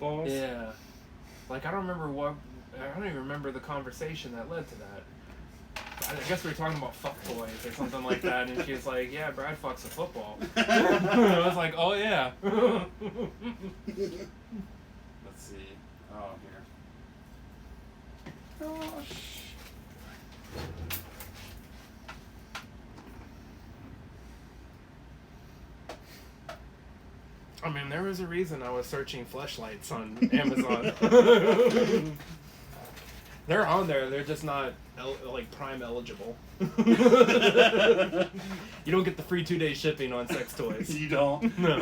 footballs. Yeah. Like, I don't even remember the conversation that led to that. I guess we were talking about fuck toys or something like that, and she was like, yeah, Brad fucks a football. I was like, oh, yeah. Let's see. Oh, here. Gosh. I mean, there was a reason I was searching fleshlights on Amazon. They're on there. They're just not Prime eligible. You don't get the free 2-day shipping on sex toys. You don't? No.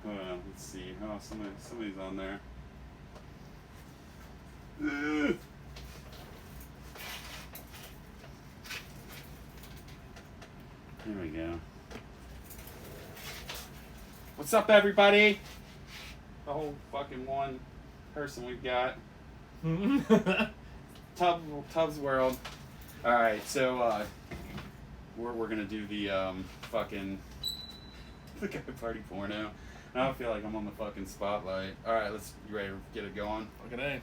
Let's see. Oh, somebody's on there. Ugh. Here we go. What's up, everybody? The whole fucking one person we've got. Tubbs World. All right, so we're gonna do the fucking the guy party porno. I don't feel like I'm on the fucking spotlight. All right, you ready to get it going? Fucking A.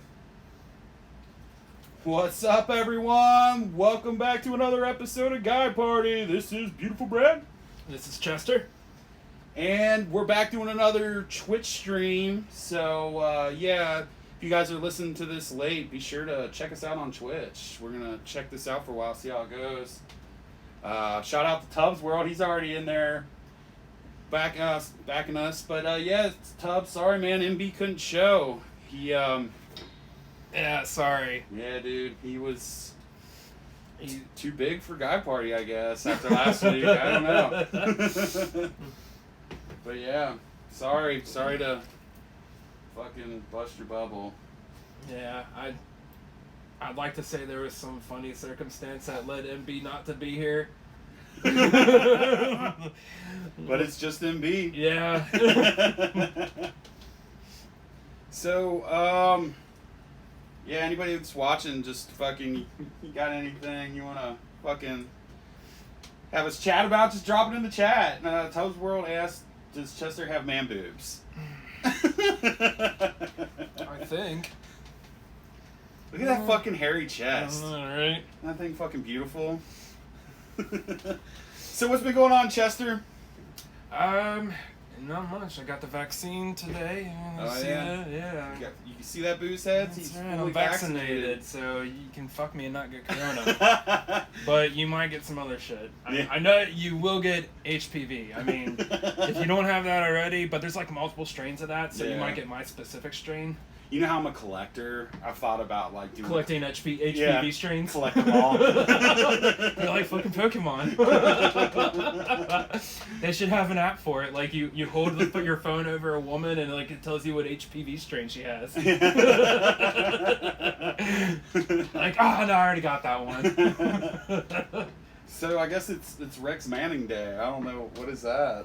What's up, everyone? Welcome back to another episode of Guy Party. This is Beautiful Brad. This is Chester. And we're back doing another Twitch stream. So, yeah, if you guys are listening to this late, be sure to check us out on Twitch. We're going to check this out for a while, see how it goes. Shout out to Tubbs World. He's already in there backing us. But, yeah, Tubbs, sorry, man. MB couldn't show. He, Yeah, sorry. Yeah, dude. He's too big for Guy Party, I guess, after last week. I don't know. But yeah, sorry to fucking bust your bubble. Yeah, I'd like to say there was some funny circumstance that led MB not to be here. But it's just MB. Yeah. So, yeah, anybody that's watching, just fucking, you got anything you want to fucking have us chat about, just drop it in the chat. Tubbs World asked, does Chester have man boobs? I think. Look at that fucking hairy chest. Alright. That thing fucking beautiful. So what's been going on, Chester? Not much. I got the vaccine today. Oh, yeah? Yeah. You can see that booze head? That's He's right. fully I'm vaccinated, so you can fuck me and not get corona. But you might get some other shit. Yeah. I know you will get HPV. I mean, if you don't have that already, but there's like multiple strains of that, so you Yeah. might get my specific strain. You know how I'm a collector? I've thought about like doing Collecting HPV strains. Collect them all. They're like fucking Pokemon. They should have an app for it. Like you put your phone over a woman and like it tells you what HPV strain she has. Like, oh no, I already got that one. So I guess it's Rex Manning Day. I don't know, what is that?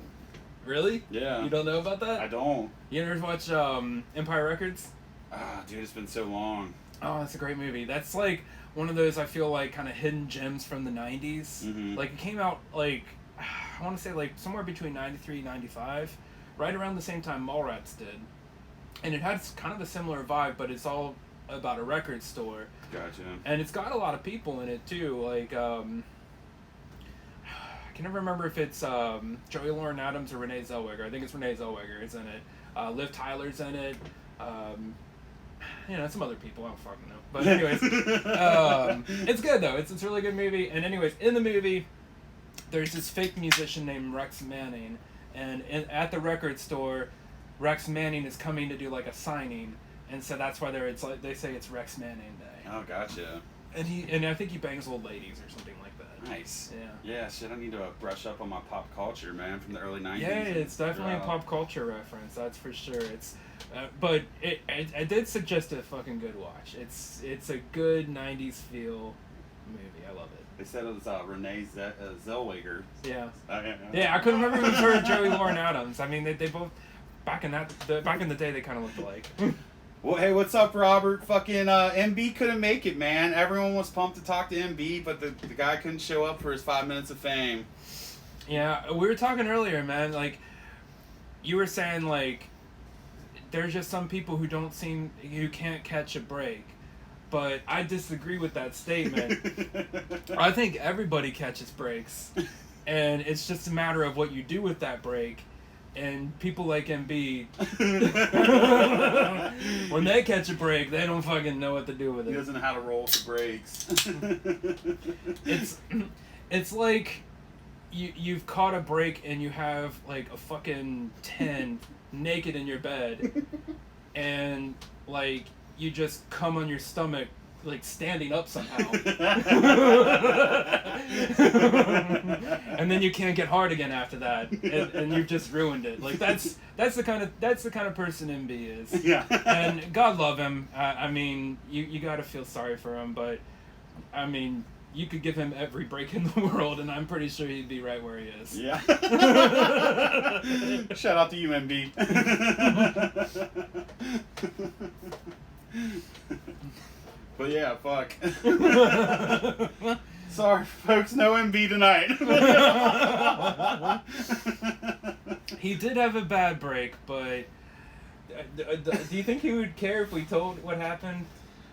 Really? Yeah. You don't know about that? I don't. You ever watch Empire Records? Ah, dude, it's been so long. Oh, that's a great movie. That's like one of those I feel like kind of hidden gems from the 90s. Mhm. Like it came out like I want to say like somewhere between 93 and 95, right around the same time Mallrats did. And it has kind of a similar vibe, but it's all about a record store. Gotcha. And it's got a lot of people in it too. Like I can never remember if it's Joey Lauren Adams or Renee Zellweger. I think it's Renee Zellweger is in it. Liv Tyler's in it. You know, some other people, I don't fucking know. But anyways, it's good though. It's a really good movie. And anyways, in the movie, there's this fake musician named Rex Manning, and at the record store, Rex Manning is coming to do like a signing, and so that's why they say it's Rex Manning Day. Oh, gotcha. And I think he bangs old ladies or something like that. Nice. Yeah. Yeah, shit, I need to brush up on my pop culture, man, from the early 90s. Yeah, it's definitely a pop culture reference. That's for sure. It's, but I did suggest a fucking good watch. It's a good 90s feel movie. I love it. They said it was Renee Zellweger. Yeah. Yeah. Yeah, I couldn't remember if it was her or Joey Lauren Adams. I mean, they both back in the day they kind of looked alike. Well, hey, what's up, Robert? Fucking MB couldn't make it, man. Everyone was pumped to talk to MB, but the guy couldn't show up for his 5 minutes of fame. Yeah, we were talking earlier, man. Like, you were saying like there's just some people who can't catch a break. But I disagree with that statement. I think everybody catches breaks. And it's just a matter of what you do with that break. And people like MB, when they catch a break, they don't fucking know what to do with it. He doesn't know how to roll the brakes. It's like you've caught a break and you have like a fucking 10 naked in your bed. And like... you just come on your stomach, like standing up somehow, and then you can't get hard again after that, and you've just ruined it. Like that's the kind of person MB is. Yeah. And God love him. I mean, you got to feel sorry for him, but I mean, you could give him every break in the world, and I'm pretty sure he'd be right where he is. Yeah. Shout out to you, MB. But yeah, fuck. Sorry, folks, no MB tonight. He did have a bad break, but do you think he would care if we told what happened?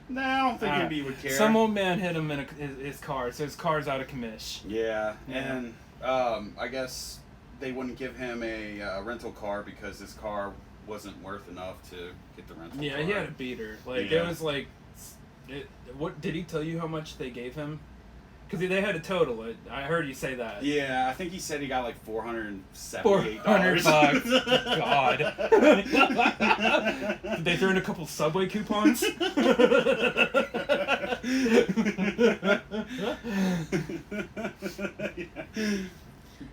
No, I don't think MB would care. Some old man hit him in his car, so his car's out of commish. Yeah, and I guess they wouldn't give him a rental car because his car wasn't worth enough to get the rental car. Yeah, he had a beater. Like, it was like... what did he tell you how much they gave him? Because they had to total it. I heard you say that. Yeah, I think he said he got like $478. $400. God. Did they throw in a couple Subway coupons?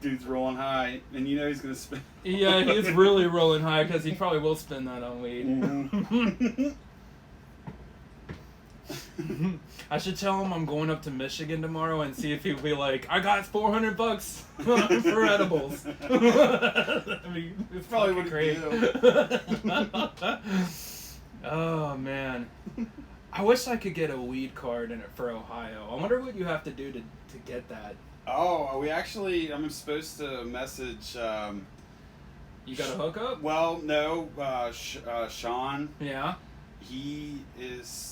Dude's rolling high, and you know he's gonna spend. Yeah, he's really rolling high because he probably will spend that on weed. Mm-hmm. I should tell him I'm going up to Michigan tomorrow and see if he'll be like, I got $400 for edibles. I mean, it's Probably fucking what great. Oh man, I wish I could get a weed card for Ohio. I wonder what you have to do to get that. Oh, I'm supposed to message. You got a hookup? Well, no, Sean. Yeah. He is.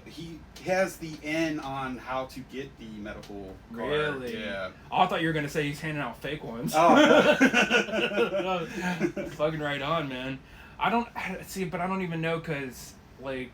He has the in on how to get the medical card. Really? Yeah. Oh, I thought you were gonna say he's handing out fake ones. Oh. Fucking right on, man. I don't see, but I don't even know because like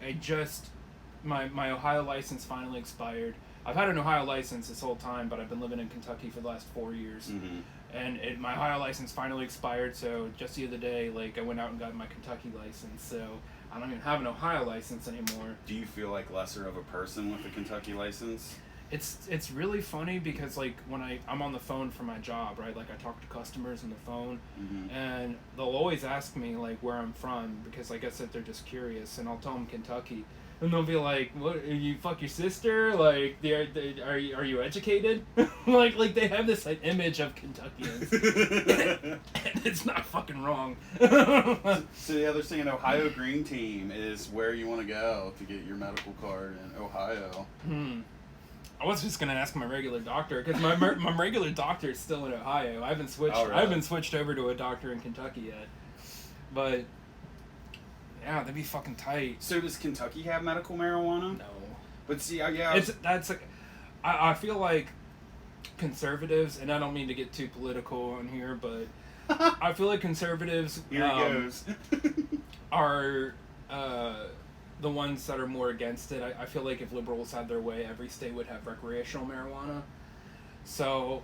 my Ohio license finally expired. I've had an Ohio license this whole time, but I've been living in Kentucky for the last 4 years. Mm-hmm. And my Ohio license finally expired, so just the other day, like, I went out and got my Kentucky license, so I don't even have an Ohio license anymore. Do you feel like lesser of a person with a Kentucky license? It's really funny because, like, when I'm on the phone for my job, right, like, I talk to customers on the phone, Mm-hmm. and they'll always ask me, like, where I'm from, because I guess that they're just curious, and I'll tell them Kentucky. And they'll be like, "What? You fuck your sister? Like, are you educated?" like they have this like image of Kentuckians, and it's not fucking wrong. So the other thing, an Ohio Green Team is where you want to go to get your medical card in Ohio. I was just gonna ask my regular doctor because my regular doctor is still in Ohio. I haven't switched. Oh, really? I haven't switched over to a doctor in Kentucky yet, but. Yeah, that'd be fucking tight. So does Kentucky have medical marijuana? No. But see, yeah, I feel like conservatives, and I don't mean to get too political on here, but I feel like conservatives here it goes. are the ones that are more against it. I feel like if liberals had their way, every state would have recreational marijuana. So,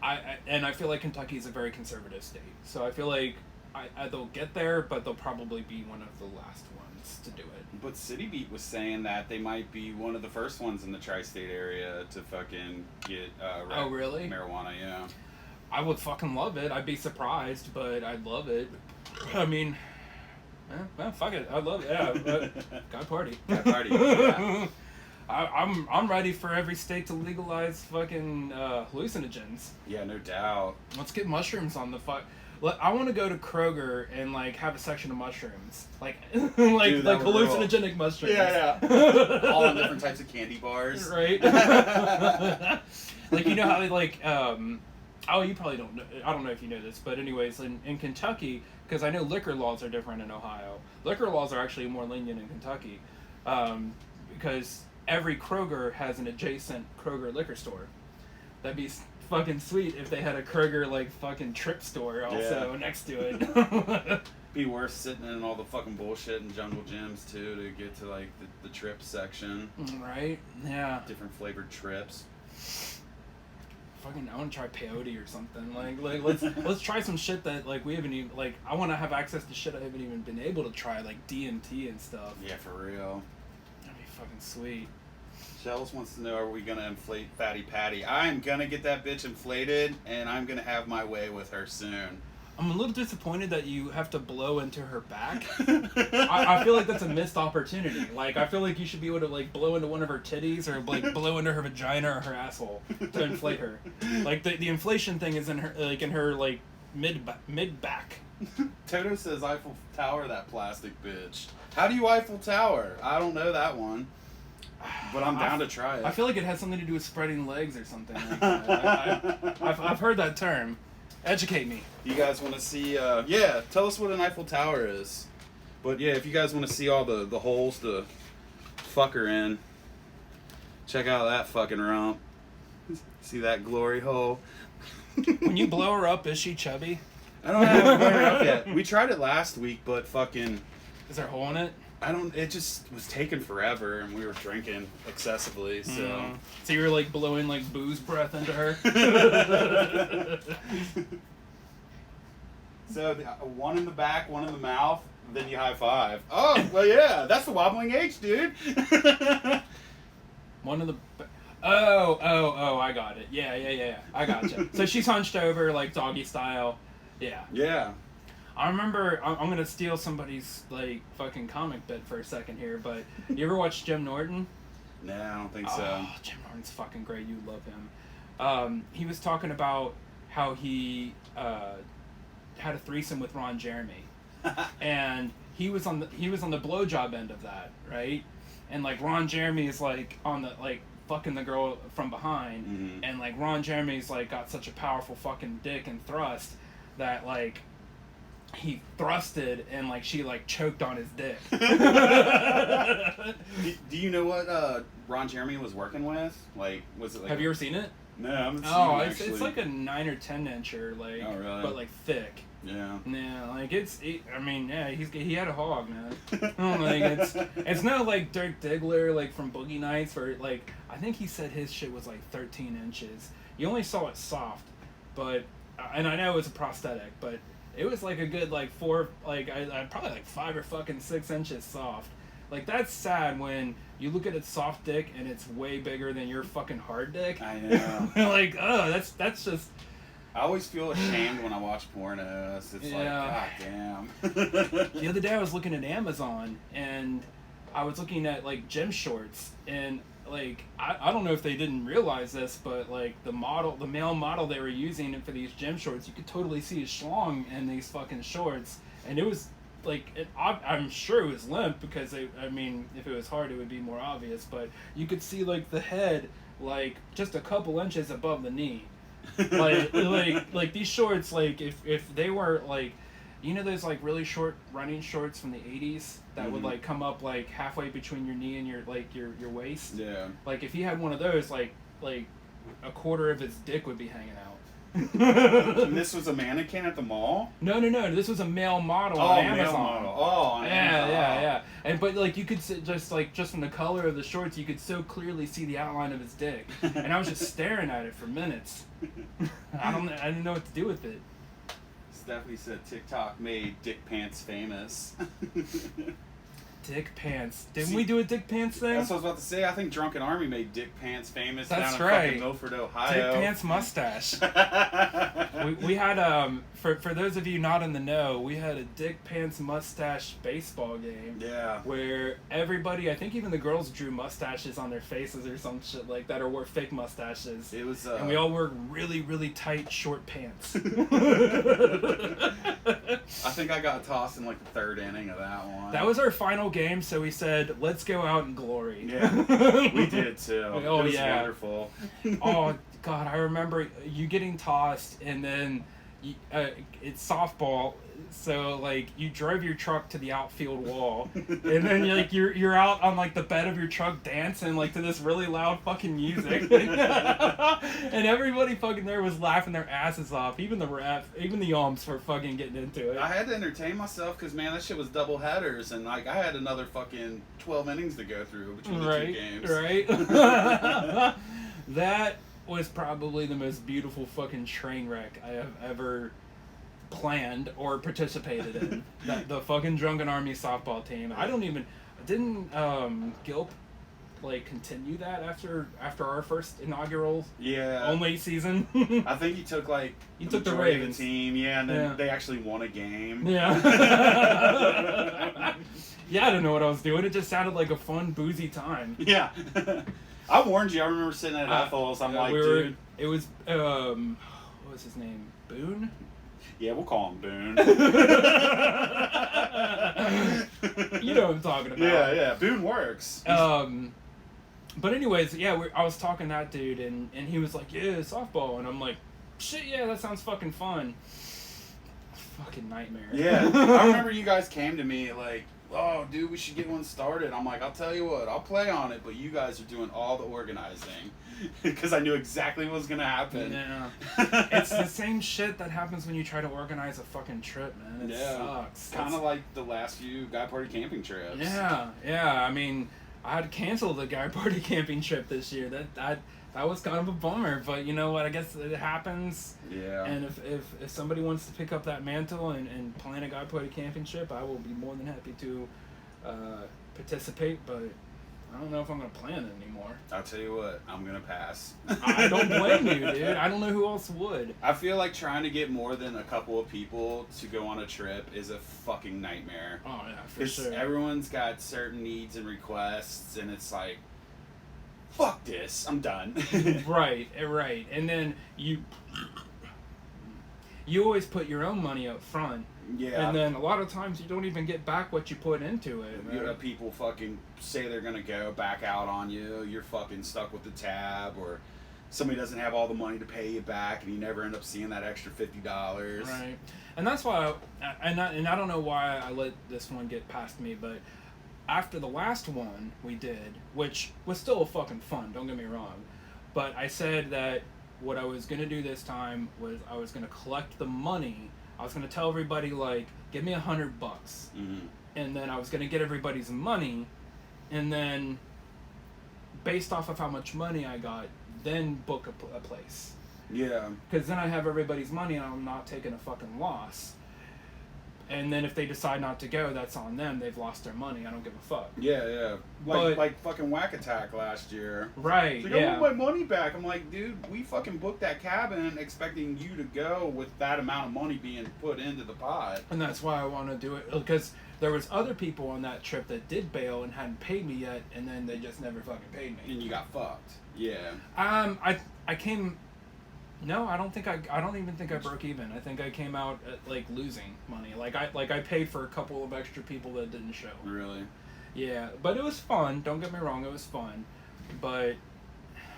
I feel like Kentucky is a very conservative state. So I feel like they'll get there, but they'll probably be one of the last ones to do it. But City Beat was saying that they might be one of the first ones in the tri-state area to fucking get Oh, really? marijuana, yeah. I would fucking love it. I'd be surprised, but I'd love it. I mean, well, fuck it. I'd love it. Yeah, but God party. God party. Yeah. I'm ready for every state to legalize fucking hallucinogens. Yeah, no doubt. Let's get mushrooms on the fuck. I want to go to Kroger and like have a section of mushrooms, like Dude, like hallucinogenic mushrooms. Yeah. All in different types of candy bars. Right. Like you know how they like oh you probably don't know. I don't know if you know this, but anyways, in Kentucky, because I know liquor laws are different in Ohio. Liquor laws are actually more lenient in Kentucky, because every Kroger has an adjacent Kroger liquor store. That'd be fucking sweet if they had a Kroger like fucking trip store also next to it. Be worth sitting in all the fucking bullshit in Jungle Gyms too to get to like the trip section. Right? Yeah. Different flavored trips. Fucking, I want to try peyote or something. Like let's try some shit that like we haven't even like. I want to have access to shit I haven't even been able to try, like DMT and stuff. Yeah, for real. That'd be fucking sweet. Shells wants to know, are we gonna inflate Fatty Patty? I'm gonna get that bitch inflated, and I'm gonna have my way with her soon. I'm a little disappointed that you have to blow into her back. I feel like that's a missed opportunity. Like, I feel like you should be able to, like, blow into one of her titties or, like, blow into her vagina or her asshole to inflate her. Like, the inflation thing is in her, like, mid-back. Toto says Eiffel Tower that plastic bitch. How do you Eiffel Tower? I don't know that one. But I'm down to try it. I feel like it has something to do with spreading legs or something like that. I've heard that term. Educate me. You guys want to see, tell us what an Eiffel Tower is. But yeah, if you guys want to see all the holes to fuck her in, check out that fucking rump. See that glory hole? When you blow her up, is she chubby? I don't have her up yet. We tried it last week, but fucking... Is there a hole in it? It just was taking forever, and we were drinking excessively, so... So you were, like, blowing, like, booze breath into her? So, one in the back, one in the mouth, then you high five. Oh, well, yeah, that's the wobbling H, dude. One of the... Oh, I got it. Yeah. I gotcha. So she's hunched over, like, doggy style. Yeah. Yeah. I remember, I'm going to steal somebody's, like, fucking comic bit for a second here, but you ever watch Jim Norton? No, I don't think so. Oh, Jim Norton's fucking great. You love him. He was talking about how he had a threesome with Ron Jeremy. And he was on the blowjob end of that, right? And, like, Ron Jeremy is, like, on the, like, fucking the girl from behind. Mm-hmm. And, like, Ron Jeremy's, like, got such a powerful fucking dick and thrust that, like... he thrusted and like she like choked on his dick. Do you know what Ron Jeremy was working with? Like, was it like? Have you ever seen it? No, I haven't seen it. Actually. It's like a 9 or 10 incher, like, oh, really? but like thick. Yeah. Yeah, like I mean, yeah, he had a hog, man. Like it's no like Dirk Diggler like from Boogie Nights, where like I think he said his shit was like 13 inches. You only saw it soft, but and I know it was a prosthetic, but. It was like a good like 4, like I probably like 5 or fucking 6 inches soft. Like that's sad when you look at its soft dick and it's way bigger than your fucking hard dick. I know. Like that's just. I always feel ashamed when I watch pornos. It's like, god damn. The other day I was looking at Amazon and I was looking at like gym shorts and. Like I don't know if they didn't realize this, but like the male model they were using for these gym shorts, you could totally see his schlong in these fucking shorts, and it was like I'm sure it was limp because I mean if it was hard it would be more obvious, but you could see like the head like just a couple inches above the knee, like these shorts like if they were like. You know those like really short running shorts from the 80s that would like come up like halfway between your knee and your like your waist? Yeah. Like if he had one of those, like a quarter of his dick would be hanging out. And this was a mannequin at the mall? No. This was a male model on Amazon. Male model. Oh, on Amazon. Yeah. And but like you could just from the color of the shorts, you could so clearly see the outline of his dick. And I was just staring at it for minutes. I didn't know what to do with it. Stephanie said TikTok made Dick Pants famous. Dick Pants. Didn't we do a Dick Pants thing? That's what I was about to say. I think Drunken Army made Dick Pants famous That's down in fucking Milford, Ohio. Dick Pants mustache. we had for those of you not in the know, we had a Dick Pants mustache baseball game. Yeah. Where everybody, I think even the girls drew mustaches on their faces or some shit like that, or wore fake mustaches. It was. And we all wore really, really tight, short pants. I think I got tossed in like the 3rd inning of that one. That was our final game, so we said, let's go out in glory. Yeah, we did too. Oh, it was yeah. wonderful. Oh, God, I remember you getting tossed, and then it's softball, so like you drove your truck to the outfield wall, and then you're out on like the bed of your truck dancing like to this really loud fucking music, and everybody fucking there was laughing their asses off. Even the ref, even the umps were fucking getting into it. I had to entertain myself because man, that shit was double headers, and like I had another fucking 12 innings to go through between the two games. Right. That was probably the most beautiful fucking train wreck I have ever planned or participated in. The fucking Drunken Army softball team. Didn't Gilp like continue that after our first inaugural only season? I think he took like he took the majority of Ravens team, and then they actually won a game. Yeah. Yeah, I don't know what I was doing. It just sounded like a fun boozy time. Yeah. I warned you. I remember sitting at Ethel's. I'm like, dude. It was what was his name? Boone? Yeah, we'll call him Boone. You know what I'm talking about. Yeah. Boone works. But anyways, yeah, I was talking to that dude, and he was like, yeah, softball. And I'm like, shit, yeah, that sounds fucking fun. Fucking nightmare. Yeah. I remember you guys came to me like, oh, dude, we should get one started. I'm like, I'll tell you what, I'll play on it, but you guys are doing all the organizing. Because I knew exactly what was going to happen. Yeah. It's the same shit that happens when you try to organize a fucking trip, man. It sucks. Kind of like the last few Guy Party camping trips. Yeah. I mean, I had to cancel the Guy Party camping trip this year. That was kind of a bummer, but you know what? I guess it happens. Yeah. And if somebody wants to pick up that mantle and plan a Guy Party camping trip, I will be more than happy to participate, but I don't know if I'm going to plan it anymore. I'll tell you what, I'm going to pass. I don't blame you, dude. I don't know who else would. I feel like trying to get more than a couple of people to go on a trip is a fucking nightmare. Oh, yeah, for sure. Everyone's got certain needs and requests, and it's like, fuck this, I'm done. Right. And then you always put your own money up front. Yeah. And then a lot of times you don't even get back what you put into it. You know, people fucking say they're gonna go back out on you. You're fucking stuck with the tab, or somebody doesn't have all the money to pay you back, and you never end up seeing that extra $50. Right. And that's why, I don't know why I let this one get past me, but after the last one we did, which was still fucking fun, don't get me wrong, but I said that what I was gonna do this time was I was gonna collect the money. I was gonna tell everybody like, give me $100, and then I was gonna get everybody's money, and then based off of how much money I got, then book a place. Yeah. Because then I have everybody's money and I'm not taking a fucking loss. And then if they decide not to go, that's on them. They've lost their money. I don't give a fuck. Yeah. Like fucking Whack Attack last year. Right, like, I want my money back. I'm like, dude, we fucking booked that cabin expecting you to go with that amount of money being put into the pot. And that's why I want to do it. Because there was other people on that trip that did bail and hadn't paid me yet, and then they just never fucking paid me. And you got fucked. Yeah. I came... No, I don't even think I broke even. I think I came out at, like, losing money. I paid for a couple of extra people that didn't show. Really? Yeah, but it was fun. Don't get me wrong, it was fun. But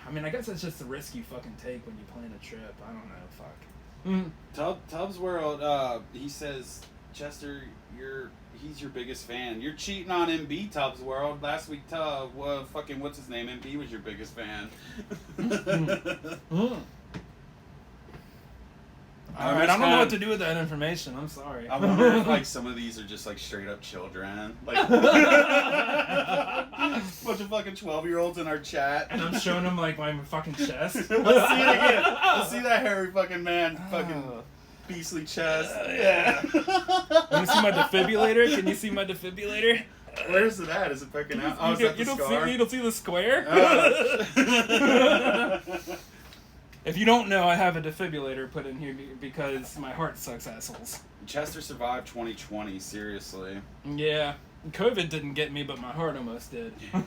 I mean, I guess it's just the risk you fucking take when you plan a trip. I don't know, fuck. Tubbs World, he says, Chester, he's your biggest fan. You're cheating on MB, Tubbs World. Last week, what's his name? MB was your biggest fan. Alright, I don't know what to do with that information. I'm sorry. I wonder if like some of these are just like straight up children. Like bunch of fucking 12-year-olds in our chat. And I'm showing them like my fucking chest. Let's see it again. Let's see that hairy fucking man fucking beastly chest. Yeah. Want to see my defibrillator? Can you see my defibrillator? Where's it at? Is it fucking out? Oh, you don't see the square? If you don't know, I have a defibrillator put in here because my heart sucks assholes. Chester survived 2020, seriously. Yeah. COVID didn't get me, but my heart almost did. Here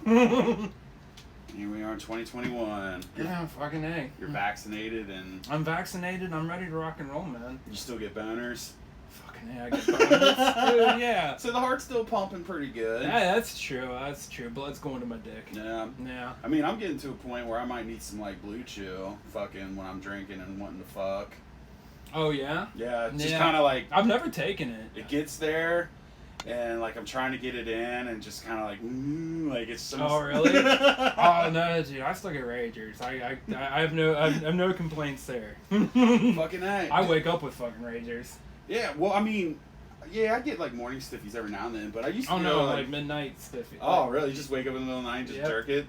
we are in 2021. Yeah, fucking A. You're vaccinated and... I'm vaccinated. I'm ready to rock and roll, man. You still get boners? Fucking A, I get boners. Dude, yeah. So the heart's still pumping pretty good. Yeah, that's true. Blood's going to my dick. Yeah. I mean, I'm getting to a point where I might need some, like, Blue Chew fucking when I'm drinking and wanting to fuck. Oh yeah. Yeah, it's just Yeah. kind of like I've never taken it. it gets there, and like I'm trying to get it in, and just kind of like it's. Almost... Oh really? Oh no, dude! I still get ragers. I have no complaints there. Fucking A. I wake up with fucking ragers. Yeah, well, I mean, yeah, I get like morning stiffies every now and then, but I used to Oh go no, like, like midnight stiffy. oh really? You just wake up in the middle of the night and just Yep. jerk it?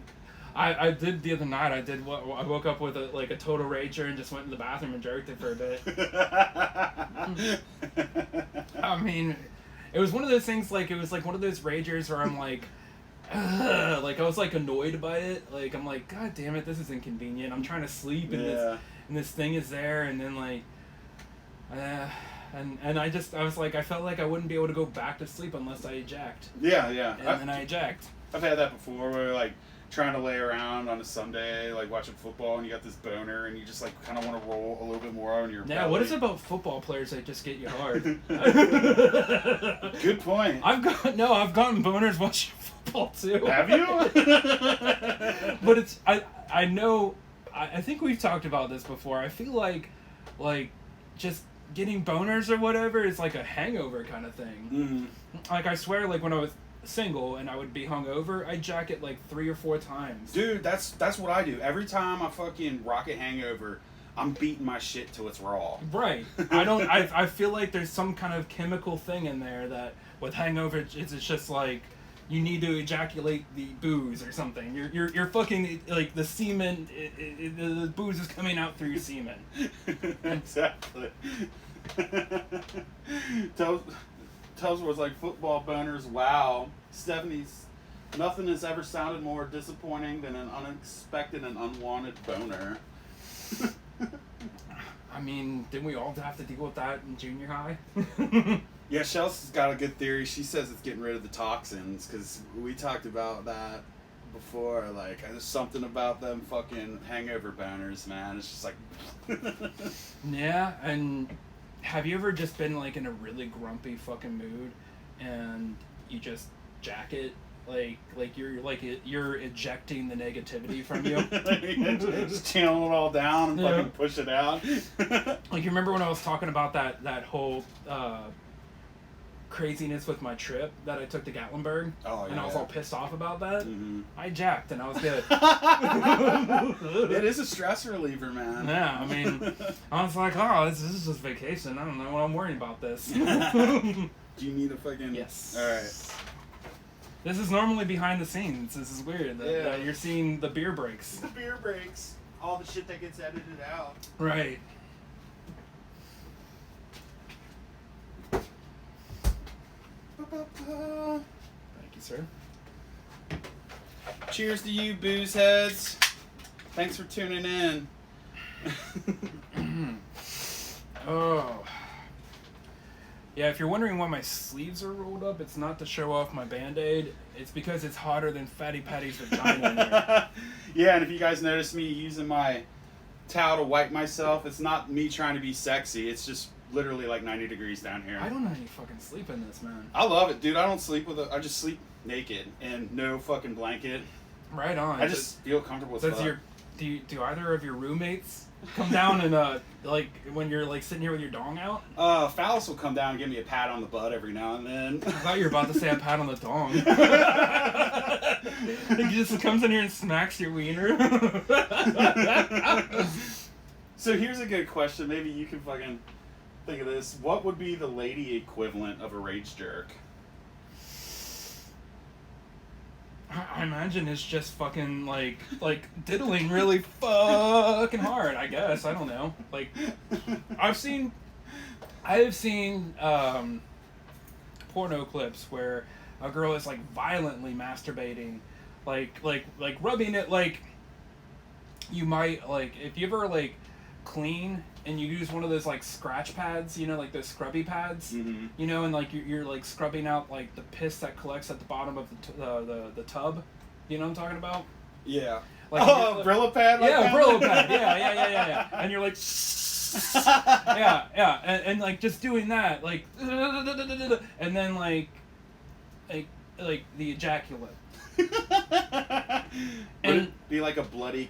I did the other night. I woke up with a total rager and just went in the bathroom and jerked it for a bit. I mean, it was one of those things. Like it was like one of those ragers where I'm like, ugh, like I was like annoyed by it. Like I'm like, God damn it, this is inconvenient. I'm trying to sleep and this thing is there, and then like, and I was like, I felt like I wouldn't be able to go back to sleep unless I ejacked. Yeah, yeah. And then I ejacked. I've had that before where like trying to lay around on a Sunday, like watching football, and you got this boner, and you just like kind of want to roll a little bit more on your Yeah, belly. what is it about football players that just get you hard? Good point. I've gotten boners watching football too. Have you? But it's I know I think we've talked about this before. I feel like just getting boners or whatever is like a hangover kind of thing. Mm-hmm. Like I swear, like when I was single and I would be hungover, I'd jack it like 3 or 4 times. Dude, that's what I do. Every time I fucking rock a hangover, I'm beating my shit till it's raw. Right. I feel like there's some kind of chemical thing in there that with hangover it's just like you need to ejaculate the booze or something. You're fucking like the semen. The booze is coming out through your semen. Exactly. Tells was like football boners. Wow, Stephanie's. Nothing has ever sounded more disappointing than an unexpected and unwanted boner. I mean, didn't we all have to deal with that in junior high? Yeah, Chelsea's got a good theory. She says it's getting rid of the toxins, because we talked about that before. Like, there's something about them fucking hangover boners, man. It's just like... Yeah, and have you ever just been like in a really grumpy fucking mood and you just jack it? Like you're ejecting the negativity from you. Just channel it all down and fucking push it out. Like you remember when I was talking about that whole craziness with my trip that I took to Gatlinburg? Oh, and yeah. I was all pissed off about that? Mm-hmm. I jacked and I was good. It is a stress reliever, man. Yeah, I mean, I was like, oh, this is just vacation. I don't know what I'm worrying about this. Do you need a fucking... Yes. Alright. This is normally behind the scenes. This is weird. That you're seeing the beer breaks. The beer breaks. All the shit that gets edited out. Right. Thank you, sir. Cheers to you, booze heads. Thanks for tuning in. Oh. Yeah, if you're wondering why my sleeves are rolled up, it's not to show off my Band-Aid. It's because it's hotter than Fatty Patty's vagina in here. Yeah, and if you guys notice me using my towel to wipe myself, it's not me trying to be sexy. It's just literally like 90 degrees down here. I don't know how you fucking sleep in this, man. I love it, dude. I don't sleep I just sleep naked and no fucking blanket. Right on. I just feel comfortable as fuck. Do either of your roommates come down and like when you're like sitting here with your dong out? Phallus will come down and give me a pat on the butt every now and then. I thought you were about to say a pat on the dong. He just comes in here and smacks your wiener. So here's a good question. Maybe you can fucking think of this. What would be the lady equivalent of a rage jerk? I imagine it's just fucking like diddling really fucking hard. I guess I don't know. Like I have seen porno clips where a girl is like violently masturbating, like rubbing it like you might like if you ever like clean and you use one of those like scratch pads, you know, like those scrubby pads, Mm-hmm. you know, and like you're like scrubbing out like the piss that collects at the bottom of the tub, you know what I'm talking about? Yeah. Like Oh, Brillo pad? Like yeah, that? Brillo pad. Yeah. And you're like, yeah, and like just doing that, like, and then like the ejaculate. Would And it be like a bloody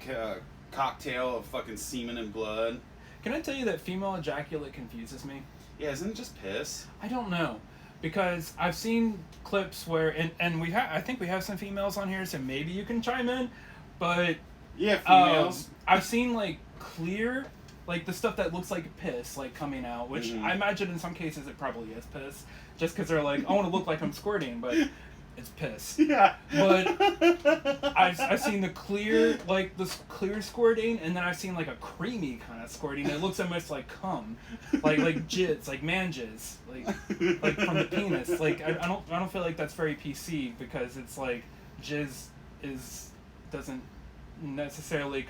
cocktail of fucking semen and blood? Can I tell you that female ejaculate confuses me? Yeah, isn't it just piss? I don't know, because I've seen clips where and I think we have some females on here, so maybe you can chime in, but Yeah, females. I've seen like clear, like the stuff that looks like piss, like coming out, which I imagine in some cases it probably is piss, just because they're like, I want to look like I'm squirting, but it's piss. Yeah. But I've seen the clear, like this clear squirting, and then I've seen like a creamy kind of squirting. It looks almost like cum, like jizz, like man jizz, like from the penis. Like I don't feel like that's very PC, because it's like jizz doesn't necessarily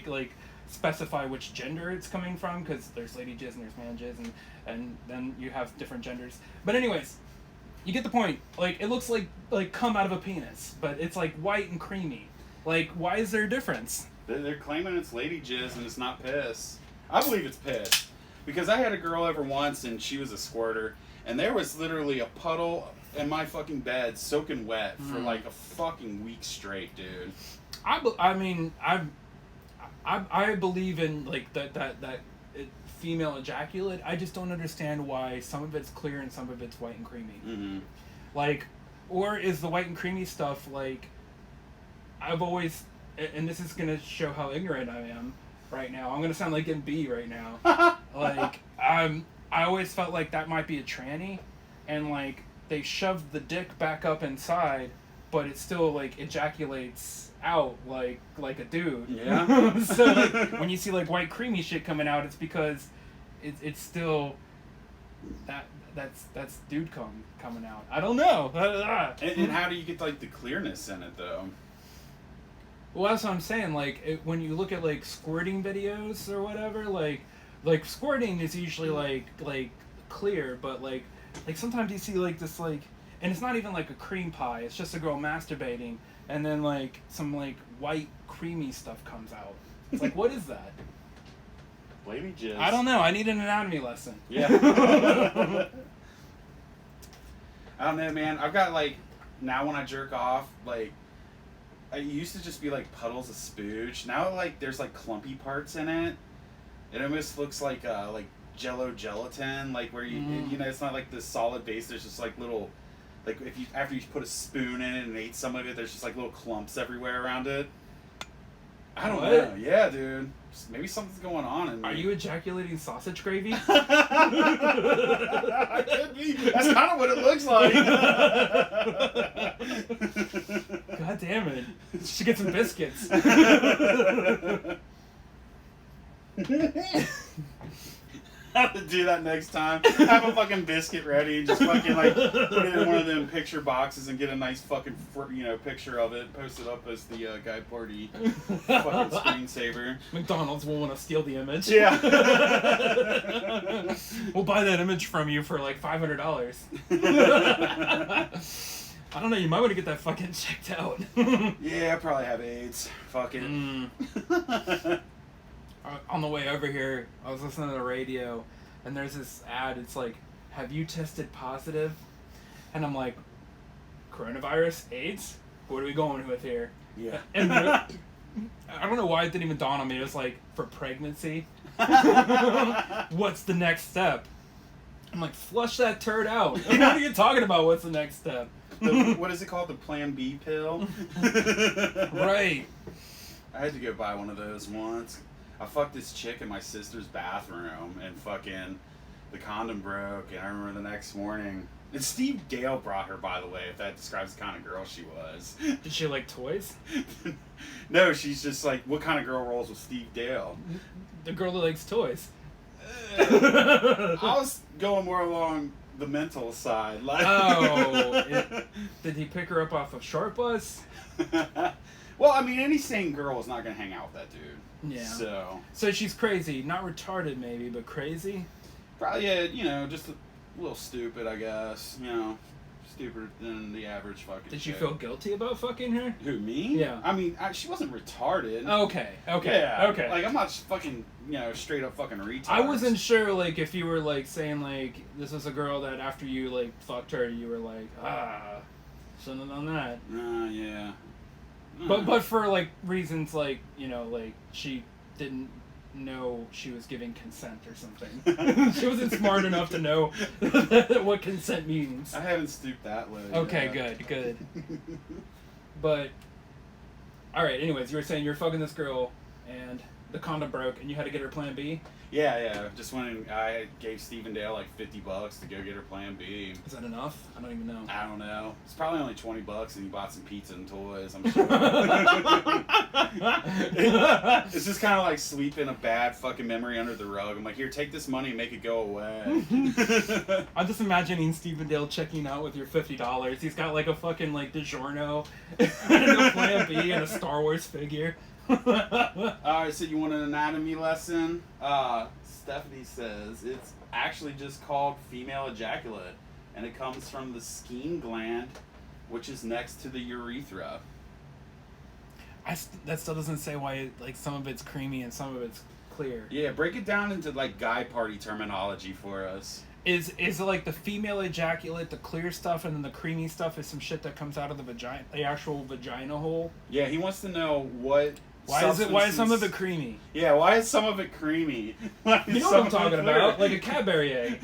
like specify which gender it's coming from, because there's lady jizz and there's man jizz, and then you have different genders. But anyways, you get the point. Like, it looks like cum out of a penis, but it's like white and creamy. Like, why is there a difference? They're claiming it's lady jizz and it's not piss. I believe it's piss. Because I had a girl over once and she was a squirter, and there was literally a puddle in my fucking bed soaking wet for like a fucking week straight, dude. I mean, I believe in like that female ejaculate. I just don't understand why some of it's clear and some of it's white and creamy. Mm-hmm. Like, or is the white and creamy stuff like? I've always, and this is gonna show how ignorant I am right now. I'm gonna sound like MB right now. Like, I always felt like that might be a tranny, and like they shoved the dick back up inside, but it still like ejaculates out like a dude. Yeah. So like, when you see like white creamy shit coming out, it's because it's still that's dude coming out. I don't know. And how do you get like the clearness in it though? Well, that's what I'm saying. Like when you look at like squirting videos or whatever, like squirting is usually like clear, but like sometimes you see like this like, and it's not even like a cream pie. It's just a girl masturbating, and then like some like white creamy stuff comes out. It's like, what is that? Lady jizz. I don't know. I need an anatomy lesson. Yeah. I don't know, man. I've got like, now when I jerk off, like, it used to just be like puddles of spooge. Now like there's like clumpy parts in it. It almost looks like Jello gelatin, like where you know, it's not like this solid base. There's just like little, like if you after you put a spoon in it and ate some of it, there's just like little clumps everywhere around it. I don't know. Yeah, dude. Maybe something's going on in me. Are you ejaculating sausage gravy? I could be. That's kind of what it looks like. God damn it. You should get some biscuits. I have to do that next time. Have a fucking biscuit ready and just fucking like put it in one of them picture boxes and get a nice fucking picture of it, post it up as the Guy Party fucking screensaver. McDonald's will want to steal the image. Yeah. We'll buy that image from you for like $500. I don't know, you might want to get that fucking checked out. Yeah, I probably have AIDS. Fuck it. On the way over here, I was listening to the radio, and there's this ad. It's like, have you tested positive? And I'm like, coronavirus? AIDS? What are we going with here? Yeah. And I don't know why it didn't even dawn on me. It was like, for pregnancy? What's the next step? I'm like, flush that turd out. What are you talking about? What's the next step? What is it called? The Plan B pill? Right. I had to go buy one of those once. I fucked this chick in my sister's bathroom, and fucking the condom broke, and I remember the next morning. And Steve Dale brought her, by the way, if that describes the kind of girl she was. Did she like toys? No, she's just like, what kind of girl rolls with Steve Dale? The girl that likes toys. I was going more along the mental side. Like, did he pick her up off of Short Bus? Well, I mean, any sane girl is not going to hang out with that dude. Yeah. So she's crazy. Not retarded, maybe, but crazy? Probably, yeah, you know, just a little stupid, I guess. You know, stupider than the average fucking Did you chick. feel guilty about fucking her? Who, me? Yeah. I mean, she wasn't retarded. Okay. Yeah. Okay. Like, I'm not just fucking, you know, straight up fucking retard. I wasn't sure, like, if you were, like, saying, like, this was a girl that after you, like, fucked her, you were like, shouldn't have done that. Yeah. But for, like, reasons, like, you know, like, she didn't know she was giving consent or something. She wasn't smart enough to know what consent means. I haven't stooped that low. Okay, yet. good. But, alright, anyways, you were saying you're fucking this girl, and the condom broke, and you had to get her Plan B? Yeah. Just when I gave Stevendale like $50 to go get her Plan B. Is that enough? I don't even know. I don't know. It's probably only $20, and he bought some pizza and toys. I'm sure. It's just kind of like sweeping a bad fucking memory under the rug. I'm like, here, take this money and make it go away. I'm just imagining Stevendale checking out with your $50. He's got like a fucking like DiGiorno and a Plan B and a Star Wars figure. Alright, so you want an anatomy lesson? Stephanie says it's actually just called female ejaculate, and it comes from the Skene gland, which is next to the urethra. That still doesn't say why like some of it's creamy and some of it's clear. Yeah, break it down into like guy party terminology for us. Is it like the female ejaculate, the clear stuff, and then the creamy stuff is some shit that comes out of the vagina, the actual vagina hole? Yeah, he wants to know what. Why is some of it creamy? Yeah, why is some of it creamy? You know what I'm talking about, like a Cadbury egg.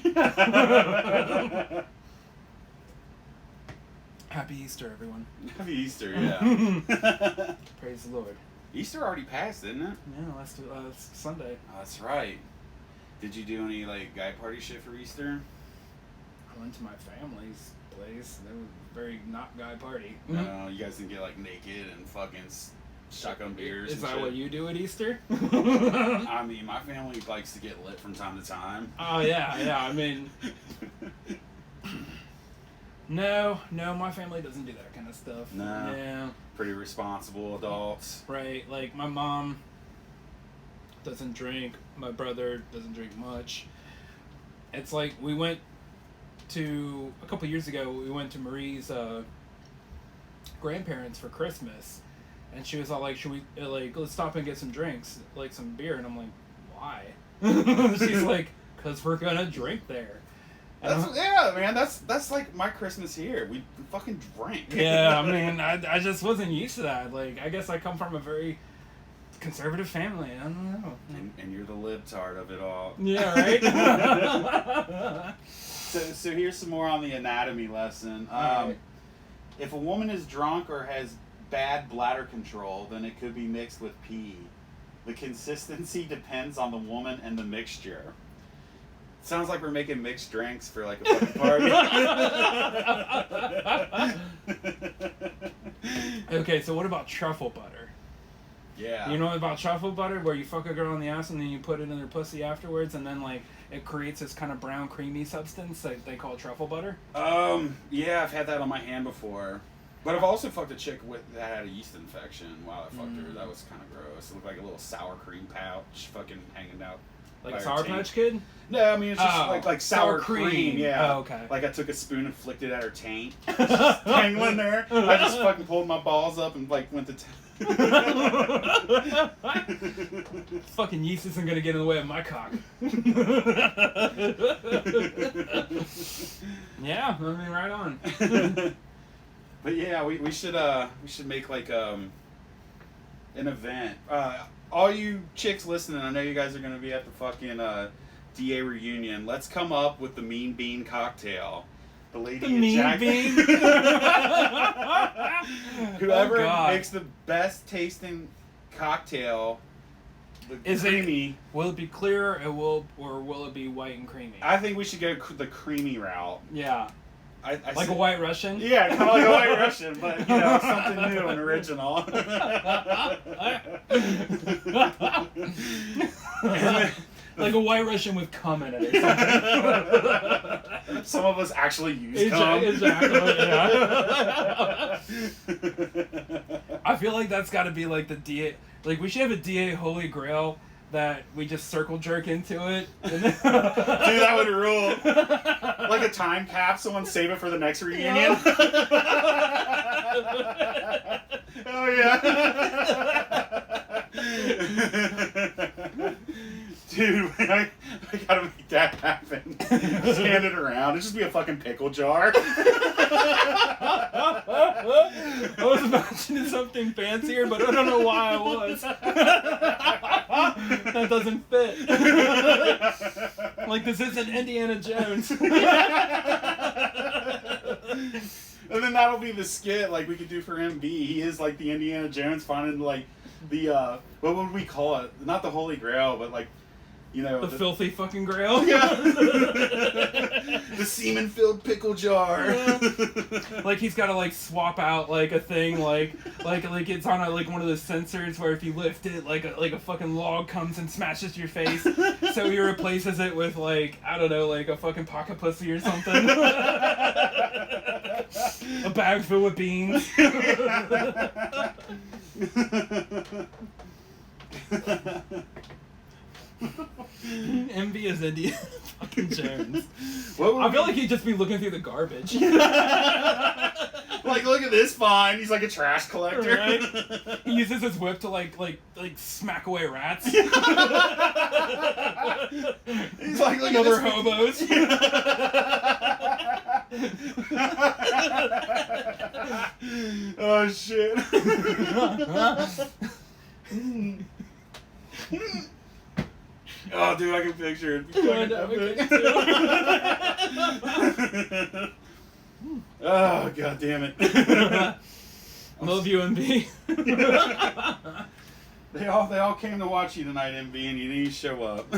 Happy Easter, everyone. Happy Easter, yeah. Praise the Lord. Easter already passed, didn't it? Yeah, last Sunday. Oh, that's right. Did you do any like guy party shit for Easter? I went to my family's place. It was a very not guy party. No, you guys didn't get like naked and fucking shotgun beers. Is and that shit? what you do at Easter? I mean, my family likes to get lit from time to time. Oh yeah. I mean, no, my family doesn't do that kind of stuff. No. Yeah. Pretty responsible adults. Right. Like my mom doesn't drink. My brother doesn't drink much. It's like we went to a couple years ago. We went to Marie's grandparents for Christmas. And she was all like, should we, like, let's stop and get some drinks, like some beer. And I'm like, why? She's like, because we're going to drink there. Yeah, man, that's like my Christmas here. We fucking drink. Yeah, I mean, I just wasn't used to that. Like, I guess I come from a very conservative family. I don't know. And you're the libtard of it all. Yeah, right? So here's some more on the anatomy lesson. Right. If a woman is drunk or has bad bladder control, then it could be mixed with pee. The consistency depends on the woman and the mixture. Sounds like we're making mixed drinks for like a fucking party. Okay, so what about truffle butter? Yeah. You know about truffle butter, where you fuck a girl in the ass and then you put it in their pussy afterwards, and then like it creates this kind of brown creamy substance that they call truffle butter? Yeah, I've had that on my hand before. But I've also fucked a chick that had a yeast infection while I fucked her. That was kind of gross. It looked like a little sour cream pouch fucking hanging out. Like a Sour Patch Kid? No, I mean, it's just like sour cream. Yeah. Oh, okay. Like I took a spoon and flicked it at her taint. Just dangling there. I just fucking pulled my balls up and like went to Fucking yeast isn't gonna get in the way of my cock. Yeah, I mean, right on. But yeah, we should make like an event. All you chicks listening, I know you guys are gonna be at the fucking DA reunion. Let's come up with the Mean Bean cocktail. The lady The Mean Bean. Whoever God. makes the best tasting cocktail, Is it- creamy. Will it be clear or will it be white and creamy? I think we should go the creamy route. Yeah. I Like said- a White Russian? Yeah, kind of like a White Russian, but you know, something new and original. Like a White Russian with cum in it or something. Some of us actually use cum. Exactly, yeah. I feel like that's got to be like the DA. Like, we should have a DA Holy Grail that we just circle jerk into it. Dude, that would rule. Like a time capsule and save it for the next reunion. Oh yeah. Dude, I gotta make that happen. Just hand it around. It'd just be a fucking pickle jar. I was imagining something fancier, but I don't know why I was. That doesn't fit. Like, this isn't Indiana Jones. And then that'll be the skit like we could do for MB. He is like the Indiana Jones finding like the what would we call it? Not the Holy Grail, but like, you know, The filthy fucking grail. Yeah. The semen-filled pickle jar. Yeah. Like he's got to like swap out like a thing like it's on a, like one of those sensors where if you lift it like a fucking log comes and smashes your face. So he replaces it with like, I don't know, like a fucking pocket pussy or something. A bag filled with beans. Envy is Indiana fucking Jones. I feel like he'd just be looking through the garbage. Like, look at this find. He's like a trash collector. Right? He uses his whip to like smack away rats. He's like, look at other this. hobos. Oh shit. Oh, dude, I can picture it. Oh, god damn it. Love you, MB. They all came to watch you tonight, MB, and you didn't show up.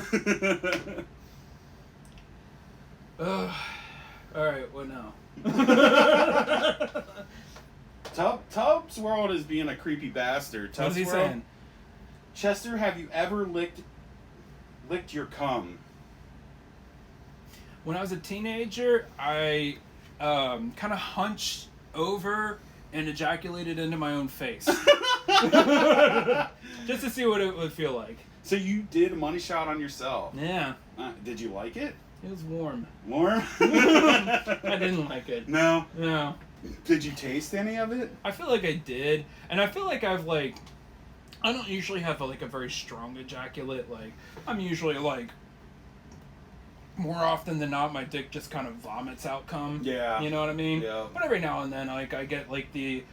Alright, what now? Tubbs World is being a creepy bastard. What's he saying? Chester, have you ever licked your cum? When I was a teenager, I kind of hunched over and ejaculated into my own face. Just to see what it would feel like. So you did a money shot on yourself. Yeah. Did you like it? It was warm. Warm? I didn't like it. No. No. Did you taste any of it? I feel like I did. And I feel like I don't usually have a very strong ejaculate. Like, I'm usually like, more often than not, my dick just kind of vomits out cum. Yeah. You know what I mean? Yeah. But every now and then, like, I get like the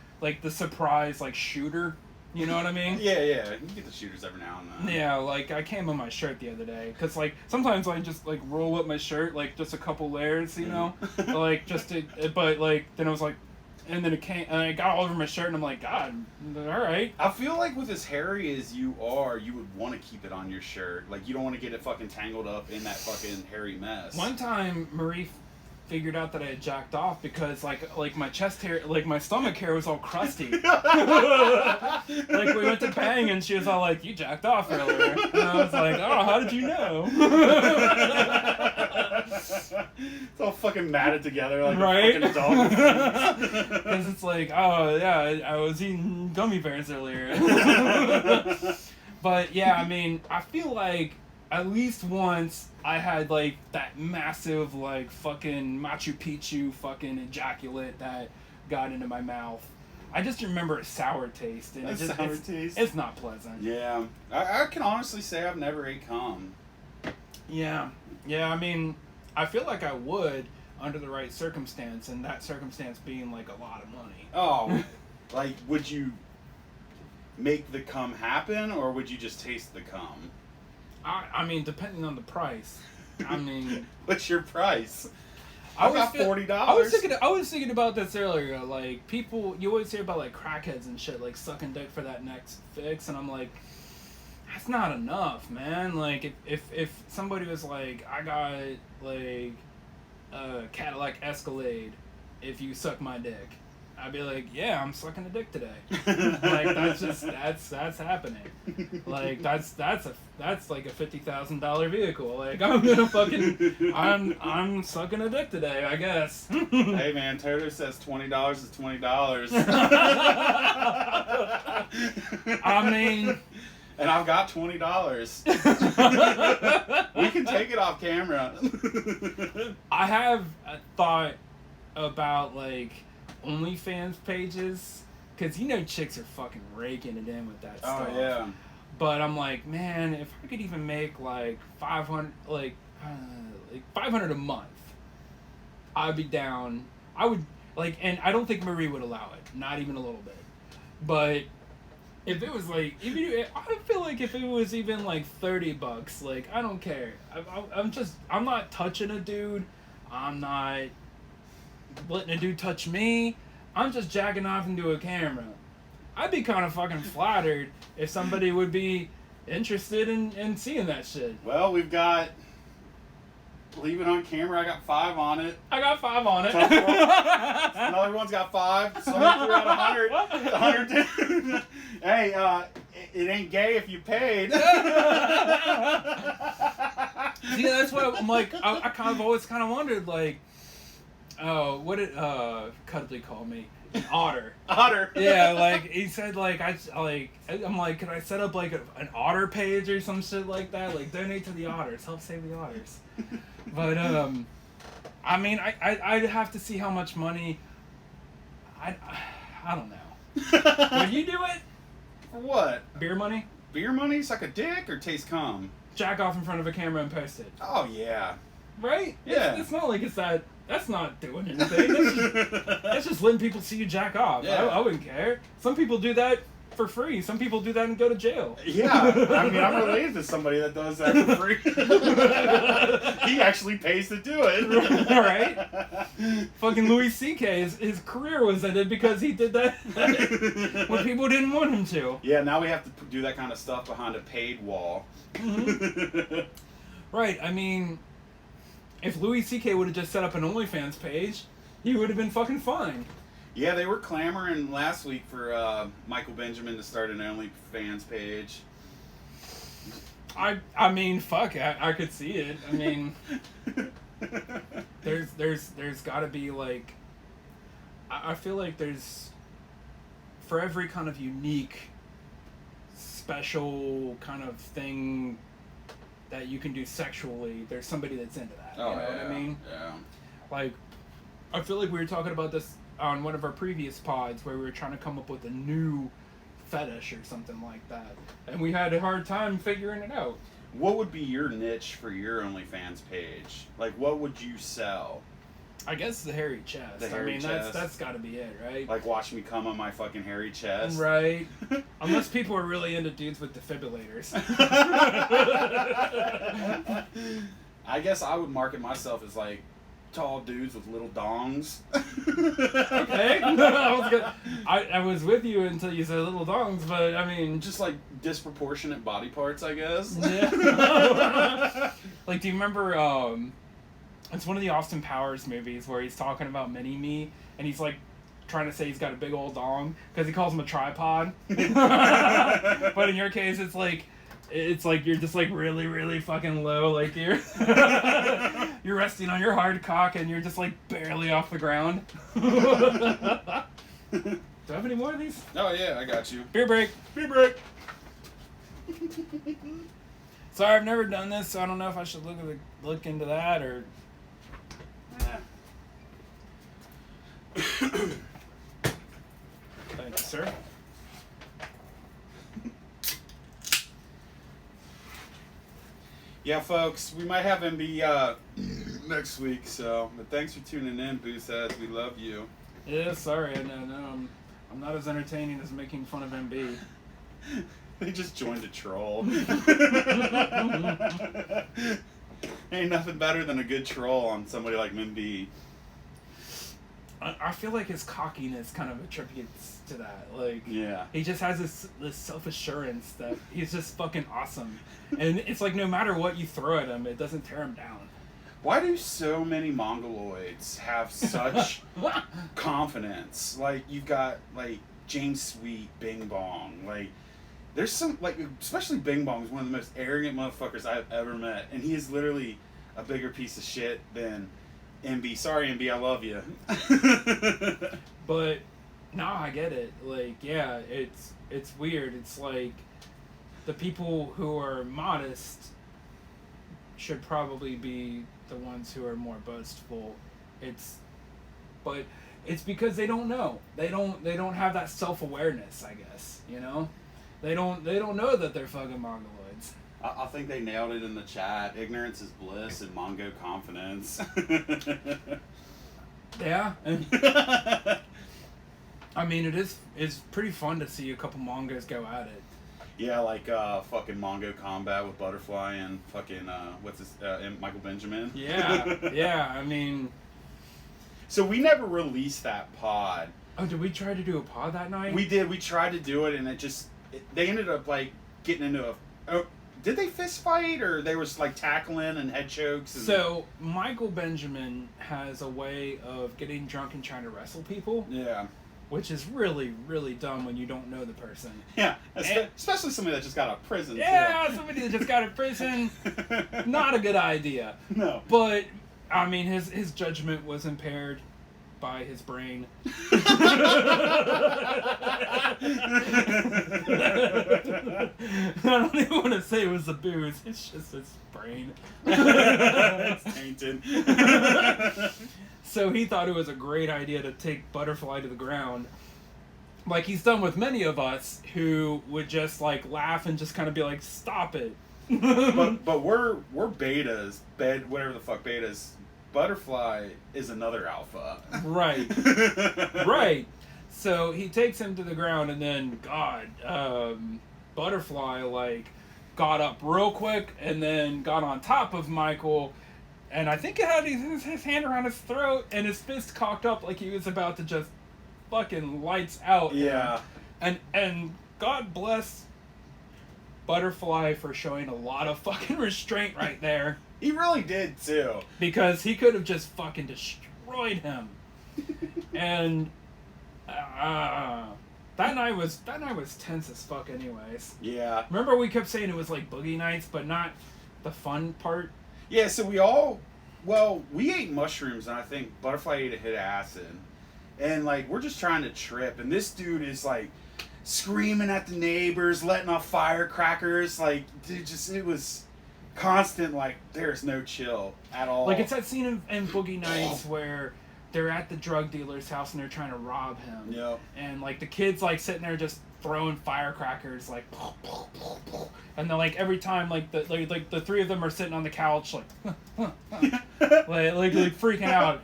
surprise shooter. You know what I mean? Yeah. You get the shooters every now and then. Yeah, like I came on my shirt the other day because like sometimes I just like roll up my shirt like just a couple layers, you know, like just to, but like then I was like, and then it came and I got all over my shirt and I'm like, God, all right. I feel like with as hairy as you are, you would want to keep it on your shirt. Like you don't want to get it fucking tangled up in that fucking hairy mess. One time Marie figured out that I had jacked off because like my chest hair, like my stomach hair was all crusty. Like we went to bang and she was all like, "You jacked off earlier," and I was like, "Oh, how did you know?" It's all fucking matted together like right? a fucking dog. Because it's like, oh yeah, I was eating gummy bears earlier. But yeah, I mean, I feel like at least once I had like that massive like fucking Machu Picchu fucking ejaculate that got into my mouth. I just remember a sour taste, and it's not pleasant. Yeah, I can honestly say I've never ate cum. Yeah. I mean, I feel like I would under the right circumstance, and that circumstance being like a lot of money. Oh, like would you make the cum happen, or would you just taste the cum? I mean, depending on the price. I mean, what's your price? I got $40. I was thinking about this earlier. Like people, you always hear about like crackheads and shit, like sucking dick for that next fix, and I'm like, that's not enough, man. Like if somebody was like, I got like a Cadillac Escalade, if you suck my dick, I'd be like, yeah, I'm sucking a dick today. Like that's happening. Like that's like a $50,000 vehicle. Like I'm gonna fucking I'm sucking a dick today, I guess. Hey man, Toto says $20 is $20. I mean, and I've got $20. We can take it off camera. I have a thought about like OnlyFans pages, because you know chicks are fucking raking it in with that stuff. Oh yeah. But I'm like, man, if I could even make like 500, like 500 a month, I'd be down. I would like, and I don't think Marie would allow it, not even a little bit. But If it was like, I feel like if it was even like $30, like I don't care. I'm not touching a dude. I'm not letting a dude touch me. I'm just jacking off into a camera. I'd be kind of fucking flattered if somebody would be interested in seeing that shit. Well, we've got. Leave it on camera. I got 5 on it. I got 5 on it. Another one's got 5. Someone threw out 100. 100. Hey, it ain't gay if you paid. See, that's why I'm like, I kind of always kind of wondered, like, what did Cuddly call me? An otter. Otter. Yeah, like he said, like I'm like, could I set up like an otter page or some shit like that? Like donate to the otters, help save the otters. But I mean, I'd have to see how much money. I don't know. Would you do it? For what? Beer money? Beer money? Suck a dick or taste cum? Jack off in front of a camera and post it. Oh yeah. Right? Yeah. It's not like it's that. That's not doing anything. That's just letting people see you jack off. Yeah. I wouldn't care. Some people do that for free. Some people do that and go to jail. Yeah, I mean, I'm related to somebody that does that for free. He actually pays to do it. Right? Fucking Louis C.K. His career was ended because he did that when people didn't want him to. Yeah, now we have to do that kind of stuff behind a paid wall. Mm-hmm. Right. I mean, if Louis C.K. would have just set up an OnlyFans page, he would have been fucking fine. Yeah, they were clamoring last week for Michael Benjamin to start an OnlyFans page. I mean, fuck, I could see it. I mean, there's got to be like, I feel like there's, for every kind of unique, special kind of thing that you can do sexually, there's somebody that's into that. Oh, you know what I mean? Yeah. Like, I feel like we were talking about this on one of our previous pods where we were trying to come up with a new fetish or something like that, and we had a hard time figuring it out. What would be your niche for your OnlyFans page? Like, what would you sell? I guess the hairy chest. The hairy chest. That's got to be it, right? Like, watch me come on my fucking hairy chest? Right. Unless people are really into dudes with defibrillators. I guess I would market myself as like tall dudes with little dongs. Okay. I was with you until you said little dongs, but I mean, Just like disproportionate body parts, I guess. yeah. Like, do you remember? It's one of the Austin Powers movies where he's talking about Mini-Me, and he's like trying to say he's got a big old dong because he calls him a tripod. But in your case, it's like you're just like really, really fucking low, like you're you're resting on your hard cock and you're just like barely off the ground. Do I have any more of these? Oh yeah, I got you. Beer break. Beer break. Sorry, I've never done this, so I don't know if I should look into that or. Thank you, sir. Yeah, folks, we might have MB next week, so but thanks for tuning in, Booseheads. We love you. Yeah, sorry, I know I'm not as entertaining as making fun of MB. They just joined a troll. Ain't nothing better than a good troll on somebody like MB. I feel like his cockiness kind of attributes to that. Like, Yeah. he just has this self-assurance that he's just fucking awesome. And it's like no matter what you throw at him, it doesn't tear him down. Why do so many Mongoloids have such confidence? Like, you've got, like, James Sweet, Bing Bong. Like, there's some, like, especially Bing Bong is one of the most arrogant motherfuckers I've ever met. And he is literally a bigger piece of shit than MB. Sorry, MB, I love you. But, no, I get it. Like, yeah, it's weird. It's like the people who are modest should probably be the ones who are more boastful. But it's because they don't know. They don't have that self-awareness, I guess, you know? They don't know that they're fucking Mongoloids. I think they nailed it in the chat. Ignorance is bliss and Mongo confidence. Yeah. I mean, it's pretty fun to see a couple mangas go at it. Yeah, like fucking Mongo Combat with Butterfly and fucking what's his and Michael Benjamin. Yeah, yeah. I mean, So we never released that pod. oh, did we try to do a pod that night? We did. We tried to do it, and they ended up like getting into a. Oh, did they fist fight or they was like tackling and head chokes? And, So Michael Benjamin has a way of getting drunk and trying to wrestle people, yeah, which is really, really dumb when you don't know the person. yeah, And- especially somebody that just got out of prison. Yeah, somebody that just got in prison, Too. not a good idea. No. But I mean, his judgment was impaired by his brain. I don't even want to say it was the booze. It's just his brain. It's tainted. So he thought it was a great idea to take Butterfly to the ground. Like he's done with many of us who would just like laugh and just kind of be like, "Stop it." but we're betas, whatever the fuck betas. Butterfly is another alpha. Right. Right. So he takes him to the ground, and then Butterfly like got up real quick, and then got on top of Michael, and I think it had his hand around his throat, and his fist cocked up like he was about to just fucking lights out. Yeah. And God bless Butterfly for showing a lot of fucking restraint right there, He really did too. because he could have just fucking destroyed him. And that night was tense as fuck anyways. Yeah. Remember we kept saying it was like boogie nights, but not the fun part? Yeah, so we ate mushrooms, and I think Butterfly ate a hit of acid. And, like, we're just trying to trip, and this dude is, like, screaming at the neighbors, letting off firecrackers. Like, dude, it was constant, like, there's no chill at all. Like, it's that scene in Boogie Nights where they're at the drug dealer's house and they're trying to rob him. Yep. And, like, the kid's, like, sitting there just throwing firecrackers, like, and then, like, every time, like, the three of them are sitting on the couch, like, like freaking out.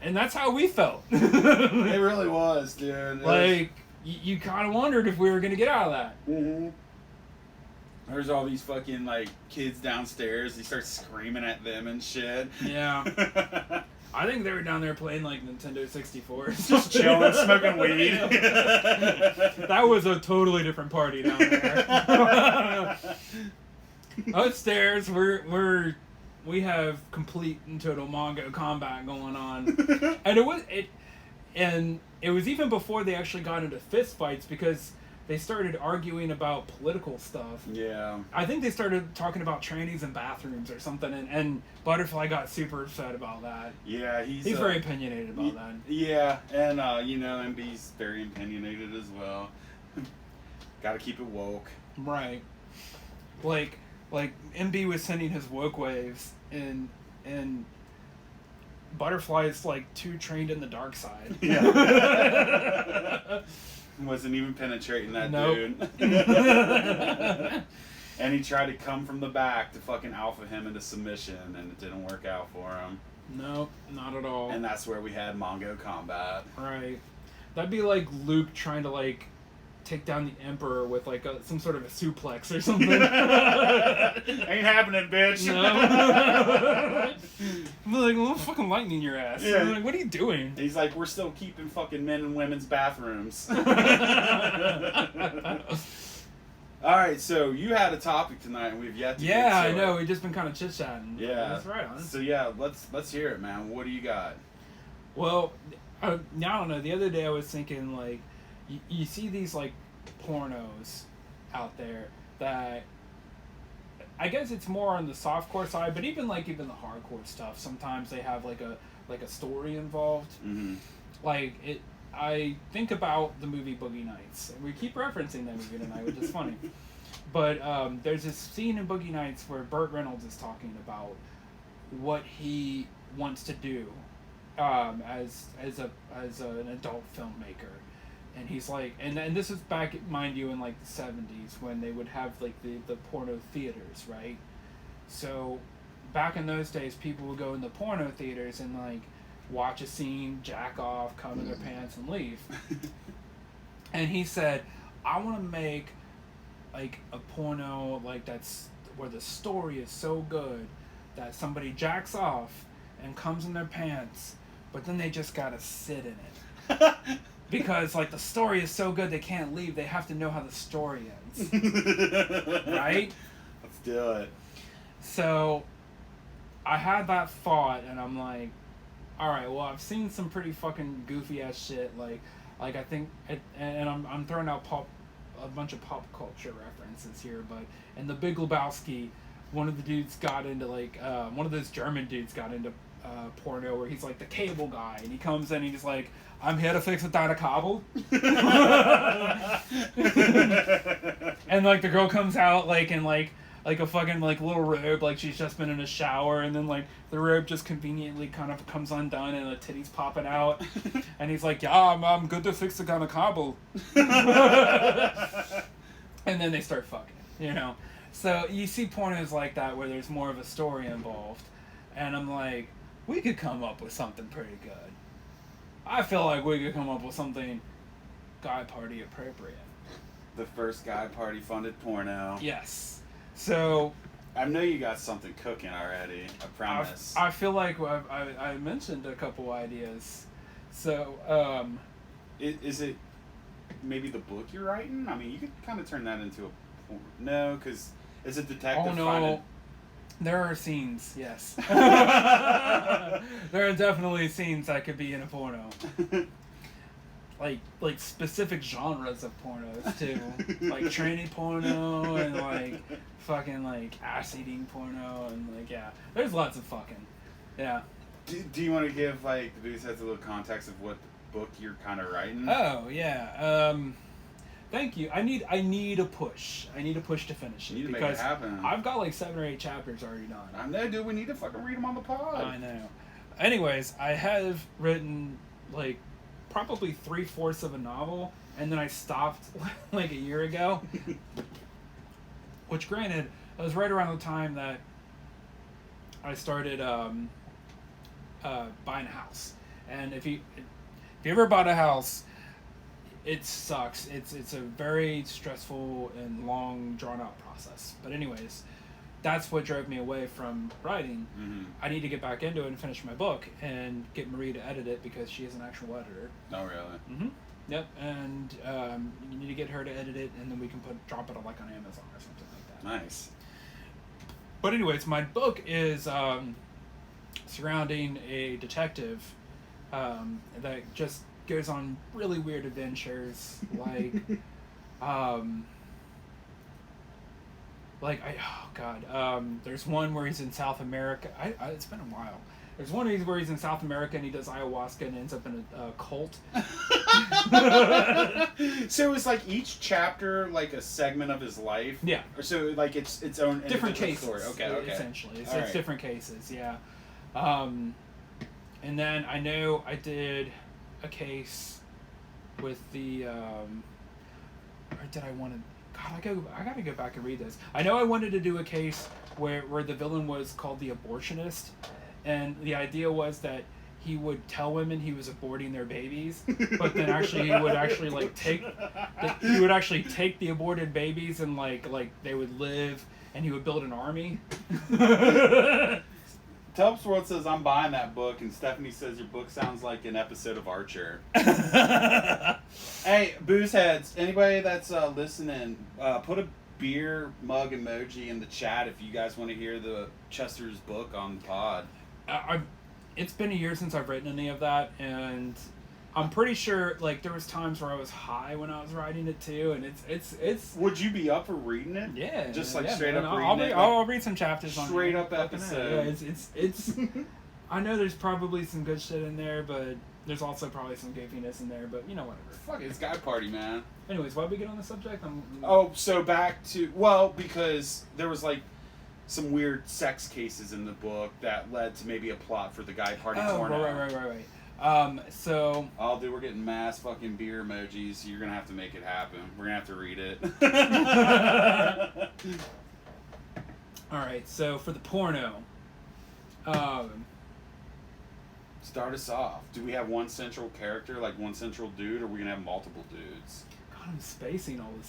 And that's how we felt. It really was, dude. Like, you kind of wondered if we were going to get out of that. Mm-hmm. There's all these fucking, like, kids downstairs. He starts screaming at them and shit. Yeah. I think they were down there playing, like, Nintendo 64s. Just chilling, smoking weed. That was a totally different party down there. Upstairs, we have complete and total Mongo combat going on. And it was even before they actually got into fist fights, because they started arguing about political stuff. Yeah. I think they started talking about trannies in bathrooms or something, and Butterfly got super upset about that. Yeah, He's very opinionated about that. Yeah, and MB's very opinionated as well. Gotta keep it woke. Right. Like MB was sending his woke waves, and Butterfly is like too trained in the dark side. Yeah. Wasn't even penetrating that dude. And he tried to come from the back to fucking alpha him into submission, and it didn't work out for him. Nope, not at all. And that's where we had Mongo Combat. Right. That'd be like Luke trying to like take down the Emperor with like some sort of a suplex or something. Ain't happening, bitch. No. I'm like, well, fucking lightning your ass. Yeah. I'm like, what are you doing? He's like, we're still keeping fucking men and women's bathrooms. Alright, so you had a topic tonight, and we've yet to Yeah, get to I know. it. We've just been kind of chit-chatting. Yeah. That's right, huh? So yeah, let's hear it, man. What do you got? Well, I don't know. The other day I was thinking, like, you see these, like, pornos out there that I guess it's more on the softcore side, but even the hardcore stuff, sometimes they have, like a story involved. Mm-hmm. Like, I think about the movie Boogie Nights. We keep referencing that movie tonight, which is funny. But there's this scene in Boogie Nights where Burt Reynolds is talking about what he wants to do as an adult filmmaker, and he's like, and this is back, mind you, in like the 70s when they would have like the porno theaters, right? So back in those days, people would go in the porno theaters and like watch a scene, jack off, come in their pants, and leave. And he said, I want to make like a porno like that's where the story is so good that somebody jacks off and comes in their pants, but then they just gotta sit in it. Because like the story is so good they can't leave, they have to know how the story ends. Right? Let's do it. So I had that thought and I'm like, alright, well I've seen some pretty fucking goofy ass shit, like I think and I'm throwing out a bunch of pop culture references here, but in The Big Lebowski, one of the dudes got into like one of those German dudes got into porno where he's like the cable guy, and he comes in and he's like, I'm here to fix a Dinah Cobble. And like the girl comes out like in like a fucking like little robe, like she's just been in a shower, and then like the robe just conveniently kind of comes undone and the titties popping out, and he's like, yeah, I'm good to fix the Dinah Cobble. And then they start fucking, you know. So you see pornos like that where there's more of a story involved, and I'm like, we could come up with something pretty good. I feel like we could come up with something guy party appropriate. The first guy party funded porno. Yes. So I know you got something cooking already. I promise. I feel like I mentioned a couple ideas. So is it maybe the book you're writing? I mean, you could kind of turn that into a porn. No, because it's a detective. Oh no. finding... There are scenes, yes. There are definitely scenes that could be in a porno. Like specific genres of pornos too. Like tranny porno and like fucking like ass eating porno and like, yeah. There's lots of fucking. Yeah. Do you want to give like the Booze Heads a little context of what book you're kind of writing? Oh yeah. Thank you. I need a push. I need a push to finish it. You need to because make it happen. I've got like 7 or 8 chapters already done. I know, dude. We need to fucking read them on the pod. I know. Anyways, I have written like probably 3/4 of a novel, and then I stopped like a year ago. Which, granted, it was right around the time that I started buying a house. And if you ever bought a house, it sucks. It's a very stressful and long, drawn-out process. But anyways, that's what drove me away from writing. Mm-hmm. I need to get back into it and finish my book and get Marie to edit it because she is an actual editor. Oh, really? Mm-hmm. Yep. And you need to get her to edit it, and then we can drop it on like on Amazon or something like that. Nice. But anyways, my book is surrounding a detective that just goes on really weird adventures, like there's one where he's in South America. It's been a while. There's one where he's in South America and he does ayahuasca and ends up in a cult. So it's like each chapter like a segment of his life. Yeah. Or so like it's its own different cases. Story. Okay. Essentially, it's right. different cases. Yeah. And then I know I did a case with the or did I want to? God, I gotta go back and read this. I know I wanted to do a case where the villain was called the abortionist, and the idea was that he would tell women he was aborting their babies, but then actually he would actually like take the aborted babies and like they would live, and he would build an army. Tubbs World says I'm buying that book, and Stephanie says your book sounds like an episode of Archer. Hey, Booze Heads, anybody that's listening, put a beer mug emoji in the chat if you guys want to hear the Chester's book on the pod. It's been a year since I've written any of that, and I'm pretty sure like there was times where I was high when I was writing it too, and it's. Would you be up for reading it? Yeah, just like yeah, straight man. up reading it. I'll read some chapters on straight it. up episode. Yeah, it's. I know there's probably some good shit in there, but there's also probably some goofiness in there. But you know, whatever. Fuck it, it's guy party, man. Anyways, why'd we get on the subject? So back to because there was like some weird sex cases in the book that led to maybe a plot for the guy party porno. Right. So. Oh, dude, we're getting mass fucking beer emojis. You're gonna have to make it happen. We're gonna have to read it. All right. So for the porno. Start us off. Do we have one central character, like one central dude, or are we gonna have multiple dudes? God, I'm spacing all of a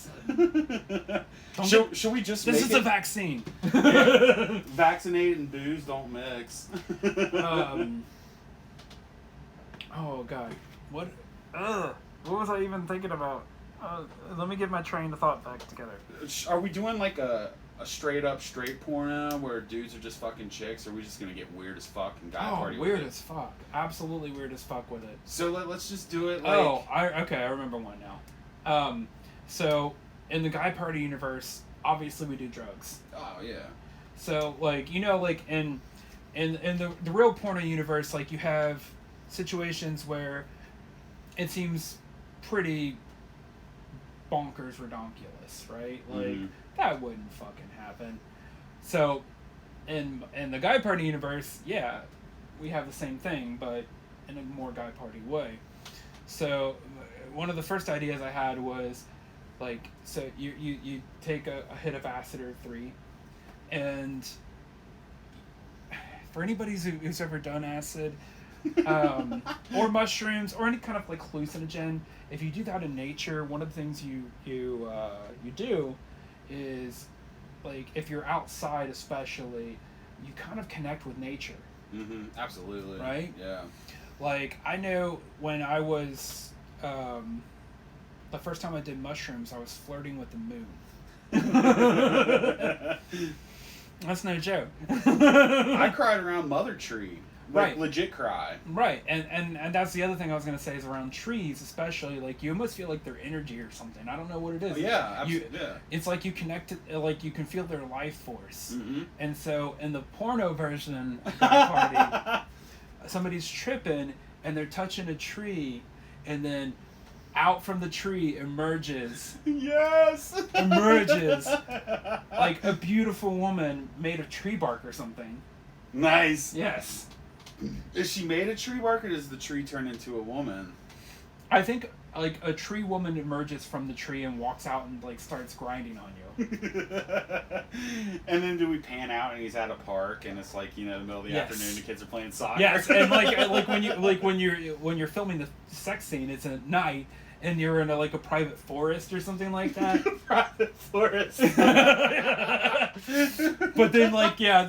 sudden. Should we just This make is a it vaccine. vaccinated and booze don't mix? Oh God, what? What was I even thinking about? Let me get my train of thought back together. Are we doing like a straight up straight porno where dudes are just fucking chicks, or are we just gonna get weird as fuck and guy party with weird it? as fuck. Absolutely weird as fuck with it. So let's just do it like... I remember one now. So in the guy party universe, obviously we do drugs. Oh yeah. So like like in the real porno universe, like you have situations where it seems pretty bonkers redonkulous, right? Like that wouldn't fucking happen. So in the guy party universe, yeah, we have the same thing, but in a more guy party way. So one of the first ideas I had was like, so you take a hit of acid or 3, and for anybody who's ever done acid or mushrooms or any kind of like hallucinogen, if you do that in nature, one of the things you do is, like, if you're outside especially, you kind of connect with nature. Absolutely. Right? Yeah. Like, I know when I was the first time I did mushrooms, I was flirting with the moon. That's no joke. I cried around Mother Tree. Like, Right. legit cry. Right, and that's the other thing I was gonna say is around trees, especially, like, you almost feel like their energy or something. I don't know what it is. Oh, yeah, absolutely. It's like you connect to, like, you can feel their life force. Mm-hmm. And so in the porno version of Guy Party, somebody's tripping and they're touching a tree, and then out from the tree emerges like a beautiful woman made of tree bark or something. Nice. Yes. Is she made a tree bark, or does the tree turn into a woman? I think like a tree woman emerges from the tree and walks out and like starts grinding on you. And then do we pan out and he's at a park and it's like, the middle of the Yes. afternoon, the kids are playing soccer? Yes, and when you're filming the sex scene, it's at night and you're in a private forest or something like that. Private forest. But then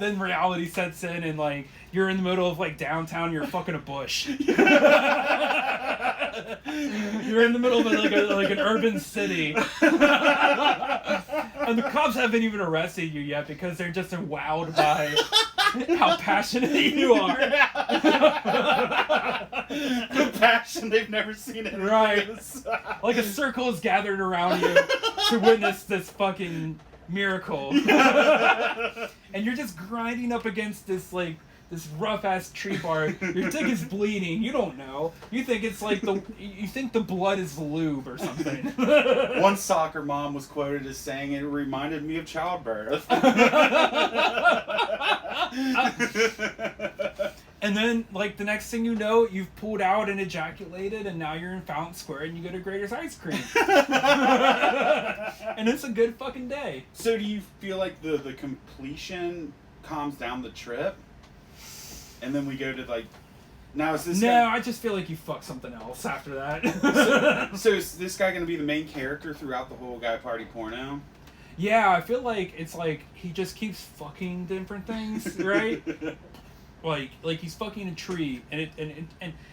then reality sets in and like you're in the middle of like downtown, you're fucking a bush. You're in the middle of like an urban city. And the cops haven't even arrested you yet because they're just wowed by how passionate you are. The passion they've never seen it. Right. Like a circle is gathered around you to witness this fucking miracle. And you're just grinding up against this rough ass tree bark. Your dick is bleeding. You don't know. You think it's like you think the blood is lube or something. One soccer mom was quoted as saying it reminded me of childbirth. And then, the next thing you know, you've pulled out and ejaculated, and now you're in Fountain Square, and you go to Grater's Ice Cream. And it's a good fucking day. So do you feel like the completion calms down the trip? And then we go to, now is this guy... I just feel like you fuck something else after that. So is this guy going to be the main character throughout the whole Guy Party porno? Yeah, I feel like it's he just keeps fucking different things, right? Like he's fucking a tree, and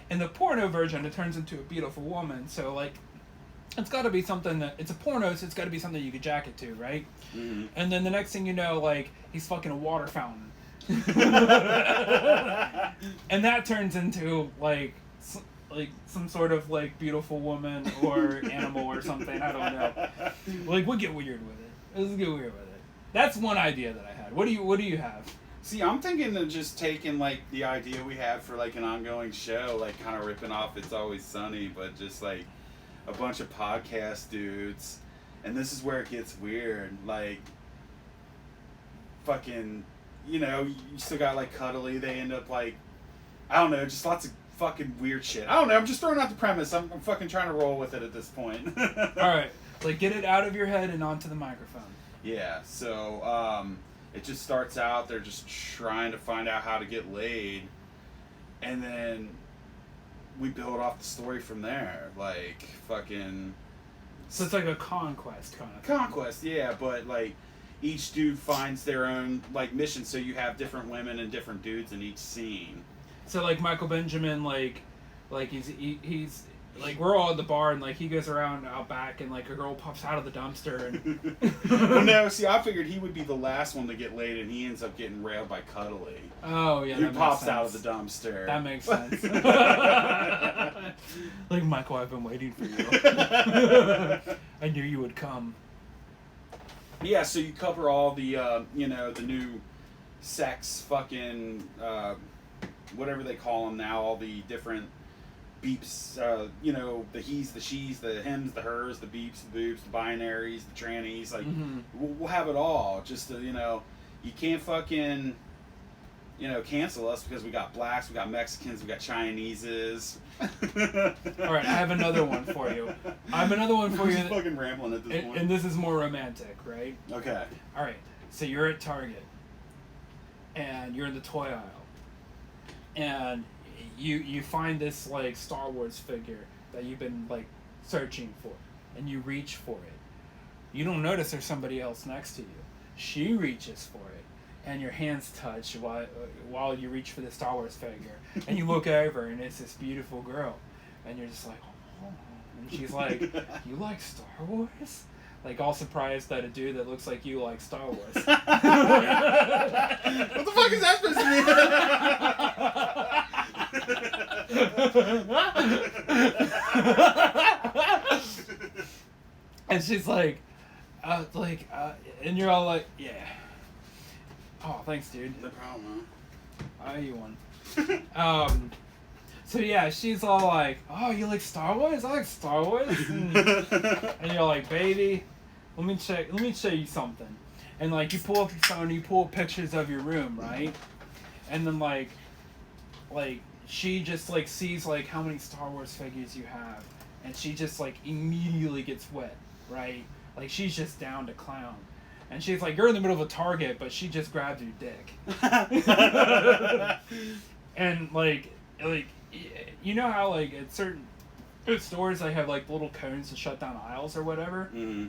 in the porno version it turns into a beautiful woman. So it's got to be something that it's a porno, so it's got to be something you could jack it to, right? Mm-hmm. And then the next thing you know, he's fucking a water fountain, and that turns into some sort of beautiful woman or animal or something. I don't know. We'll get weird with it. Let's get weird with it. That's one idea that I had. What do you have? See, I'm thinking of just taking the idea we have for an ongoing show, kind of ripping off It's Always Sunny, but just a bunch of podcast dudes, and this is where it gets weird. Fucking, you still got Cuddly. They end up I don't know, just lots of fucking weird shit. I don't know. I'm just throwing out the premise. I'm fucking trying to roll with it at this point. All right, get it out of your head and onto the microphone. Yeah. So, it just starts out, they're just trying to find out how to get laid. And then we build off the story from there. Like, fucking... So it's like a conquest kind of Conquest, yeah, but, like, each dude finds their own, like, mission, so you have different women and different dudes in each scene. So, like, Michael Benjamin, like he's like, we're all at the bar, and, like, he goes around out back, and, like, a girl pops out of the dumpster, and... Well, no, see, I figured he would be the last one to get laid, and he ends up getting railed by Cuddly. Oh, yeah, Who pops out of the dumpster. That makes sense. Like, Michael, I've been waiting for you. I knew you would come. Yeah, so you cover all the, the new sex fucking, whatever they call them now, all the different beeps, the he's, the she's, the hims, the hers, the beeps, the boobs, the binaries, the trannies, like, we'll have it all, just to, you can't fucking, cancel us because we got blacks, we got Mexicans, we got Chineses. Alright, I have another one for you. We're just fucking rambling at this point. And this is more romantic, right? Okay. Alright, so you're at Target, and you're in the toy aisle, and you find this, like, Star Wars figure that you've been, like, searching for, and you reach for it. You don't notice there's somebody else next to you. She reaches for it, and your hands touch while you reach for the Star Wars figure, and you look over, and it's this beautiful girl, and you're just like, oh, and she's like, you like Star Wars? Like, all surprised that a dude that looks like you likes Star Wars. What the fuck is that supposed to mean? And she's like, and you're all like, yeah. Oh, thanks, dude. No problem, I owe you one. So yeah, she's all like, oh, you like Star Wars? I like Star Wars. And you're like, baby, let me show you something. And, like, you pull up your phone and you pull pictures of your room, right? And then, like she just, like, sees, like, how many Star Wars figures you have, and she just, like, immediately gets wet, right? Like, she's just down to clown. And she's like, you're in the middle of a Target, but she just grabbed your dick. And, like, you know how, like, at certain stores they have, like, little cones to shut down aisles or whatever? Mm-hmm.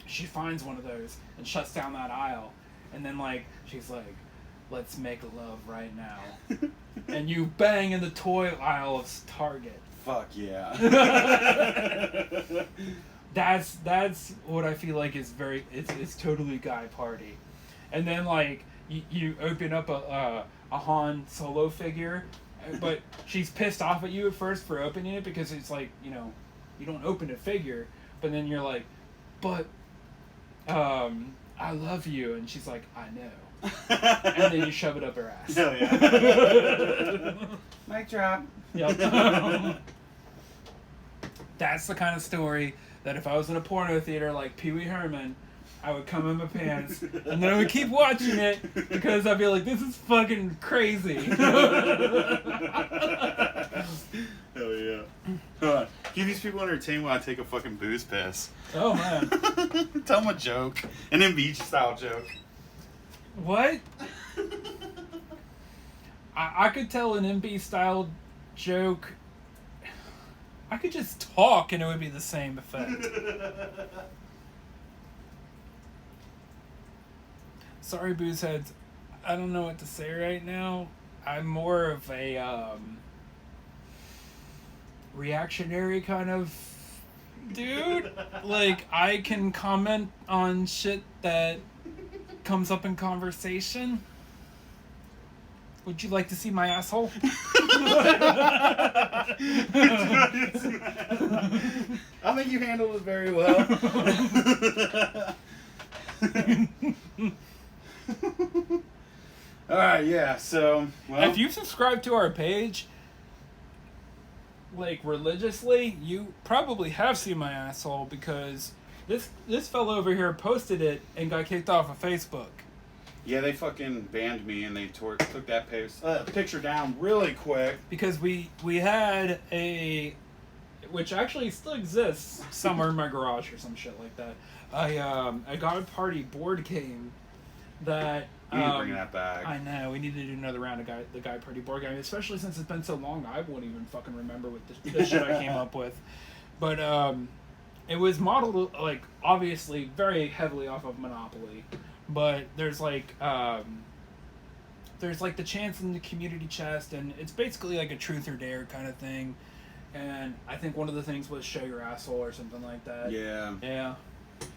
She finds one of those and shuts down that aisle. And then, like, she's like, let's make love right now. And you bang in the toy aisle of Target. Fuck yeah. That's what I feel like is it's totally guy party. And then, like, you open up a Han Solo figure, but she's pissed off at you at first for opening it because it's like, you don't open a figure, but then you're like, but I love you, and she's like, I know. And then you shove it up her ass. Hell yeah. Mic drop. Yep. That's the kind of story that if I was in a porno theater like Pee Wee Herman, I would come in my pants, and then I would keep watching it because I'd be like, this is fucking crazy. Hell yeah. Keep these people entertained while I take a fucking booze piss. Oh, man. Tell them a joke. An M Beach style joke. What? I could tell an MB style joke. I could just talk and it would be the same effect. Sorry, boozeheads. I don't know what to say right now. I'm more of a reactionary kind of dude. Like, I can comment on shit that comes up in conversation. Would you like to see my asshole? I think you handled it very well. Alright, yeah, so... Well, if you subscribe to our page, like, religiously, you probably have seen my asshole because this fellow over here posted it and got kicked off of Facebook. yeah, they fucking banned me and they took that picture down really quick. Because we had a, which actually still exists somewhere in my garage or some shit like that, a God Party board game that We need to bring that back. I know. We need to do another round of the Guy Party board game, especially since it's been so long. I won't even fucking remember what the shit I came up with. But it was modeled, like, obviously very heavily off of Monopoly. But there's the chance in the community chest, and it's basically like a truth or dare kind of thing. And I think one of the things was show your asshole or something like that. Yeah. Yeah.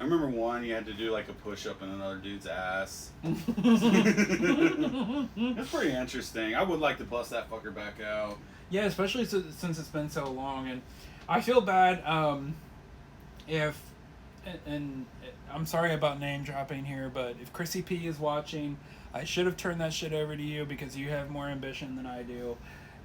I remember one, you had to do like a push-up in another dude's ass. It's pretty interesting. I would like to bust that fucker back out. Yeah, especially since it's been so long. And I feel bad if, and I'm sorry about name dropping here, but if Chrissy P is watching, I should have turned that shit over to you because you have more ambition than I do,